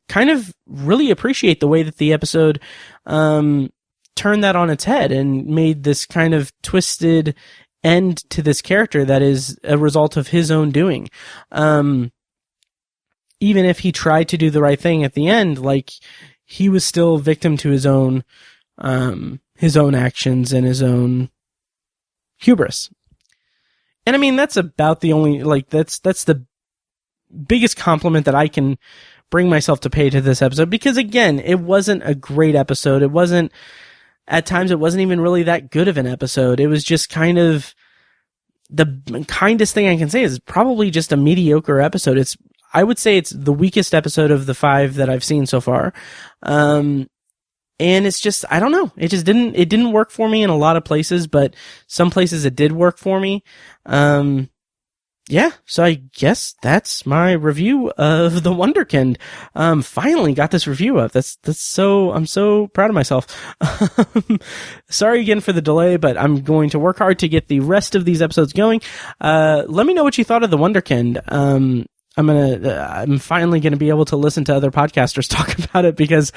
appreciate the way that the episode turned that on its head and made this kind of twisted end to this character that is a result of his own doing. Even if he tried to do the right thing at the end, like, he was still victim to his own actions and his own hubris. And I mean, that's about the only, like, that's the biggest compliment that I can bring myself to pay to this episode, because again, it wasn't a great episode. At times it wasn't even really that good of an episode. It was just kind of, the kindest thing I can say is probably just a mediocre episode. I would say it's the weakest episode of the 5 that I've seen so far. And it's just, I don't know. It didn't work for me in a lot of places, but some places it did work for me. Yeah, so I guess that's my review of the Wunderkind. Finally got this review up. I'm so proud of myself. Sorry again for the delay, but I'm going to work hard to get the rest of these episodes going. Let me know what you thought of the Wunderkind. I'm finally gonna be able to listen to other podcasters talk about it because,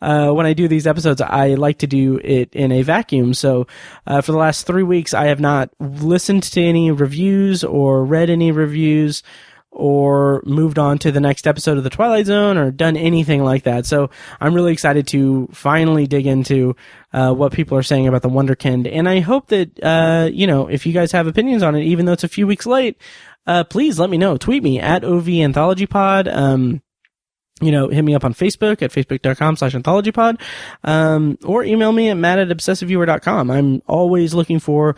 when I do these episodes, I like to do it in a vacuum. So, for the last 3 weeks, I have not listened to any reviews or read any reviews or moved on to the next episode of the Twilight Zone or done anything like that. So I'm really excited to finally dig into, what people are saying about the Wunderkind. And I hope that, if you guys have opinions on it, even though it's a few weeks late, please let me know. Tweet me at OVAnthologyPod. Hit me up on Facebook at facebook.com/anthologypod. Or email me at matt@obsessiveviewer.com. I'm always looking for,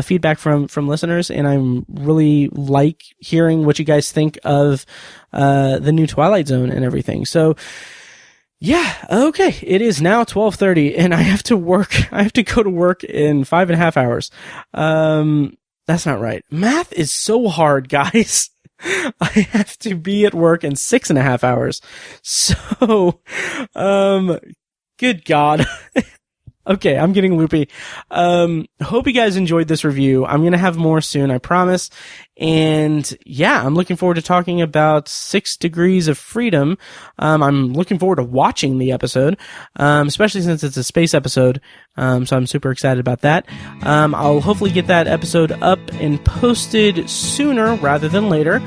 feedback from listeners, and I'm really like hearing what you guys think of, the new Twilight Zone and everything. So, yeah, okay. It is now 12:30 and I have to work. I have to go to work in 5.5 hours. That's not right. Math is so hard, guys. I have to be at work in 6.5 hours. So, good God. Okay, I'm getting loopy. Hope you guys enjoyed this review. I'm going to have more soon, I promise. And yeah, I'm looking forward to talking about 6 Degrees of Freedom. I'm looking forward to watching the episode, especially since it's a space episode. So I'm super excited about that. I'll hopefully get that episode up and posted sooner rather than later.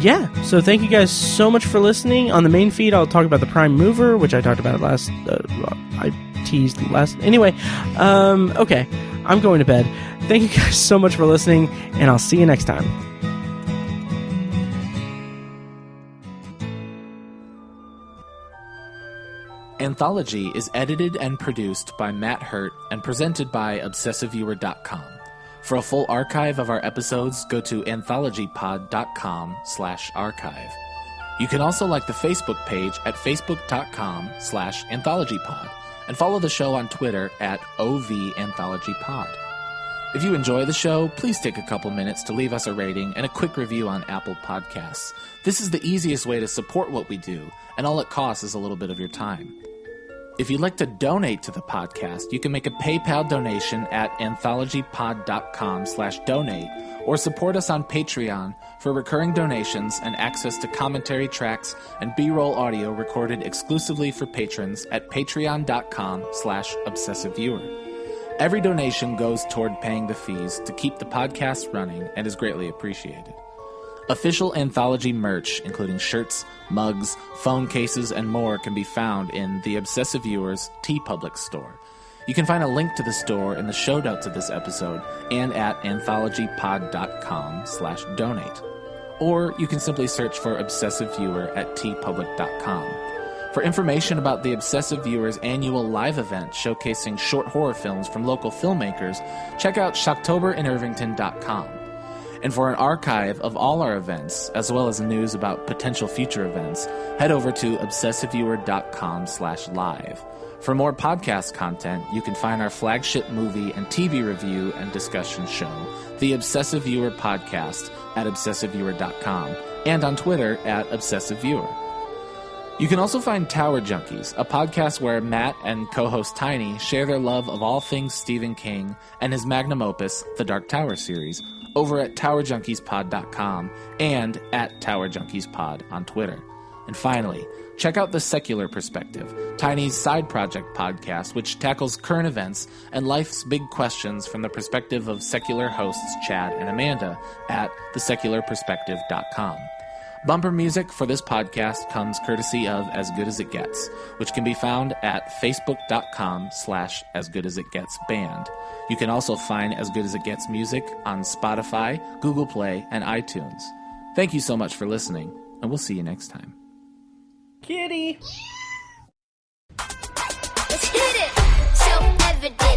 Yeah, so thank you guys so much for listening. On the main feed, I'll talk about the Prime Mover, which I talked about last, I teased last, anyway, okay, I'm going to bed. Thank you guys so much for listening, and I'll see you next time. Anthology is edited and produced by Matt Hurt and presented by ObsessiveViewer.com. For a full archive of our episodes, go to anthologypod.com/archive. You can also like the Facebook page at facebook.com/anthologypod and follow the show on Twitter at OVAnthologyPod. If you enjoy the show, please take a couple minutes to leave us a rating and a quick review on Apple Podcasts. This is the easiest way to support what we do, and all it costs is a little bit of your time. If you'd like to donate to the podcast, you can make a PayPal donation at anthologypod.com/donate or support us on Patreon for recurring donations and access to commentary tracks and B-roll audio recorded exclusively for patrons at patreon.com/obsessiveviewer. Every donation goes toward paying the fees to keep the podcast running and is greatly appreciated. Official Anthology merch, including shirts, mugs, phone cases, and more, can be found in the Obsessive Viewer's TeePublic store. You can find a link to the store in the show notes of this episode and at anthologypod.com/donate. Or you can simply search for Obsessive Viewer at tpublic.com. For information about the Obsessive Viewer's annual live event showcasing short horror films from local filmmakers, check out shocktoberinirvington.com. And for an archive of all our events, as well as news about potential future events, head over to obsessiveviewer.com/live. For more podcast content, you can find our flagship movie and TV review and discussion show, The Obsessive Viewer Podcast, at obsessiveviewer.com, and on Twitter at obsessiveviewer. You can also find Tower Junkies, a podcast where Matt and co-host Tiny share their love of all things Stephen King and his magnum opus, The Dark Tower series, over at TowerJunkiesPod.com and at TowerJunkiesPod on Twitter. And finally, check out The Secular Perspective, Tiny's side project podcast, which tackles current events and life's big questions from the perspective of secular hosts Chad and Amanda at thesecularperspective.com. Bumper music for this podcast comes courtesy of As Good As It Gets, which can be found at facebook.com/asgoodasitgetsband. You can also find As Good As It Gets music on Spotify, Google Play, and iTunes. Thank you so much for listening, and we'll see you next time. Kitty! Let's hit it! So evident.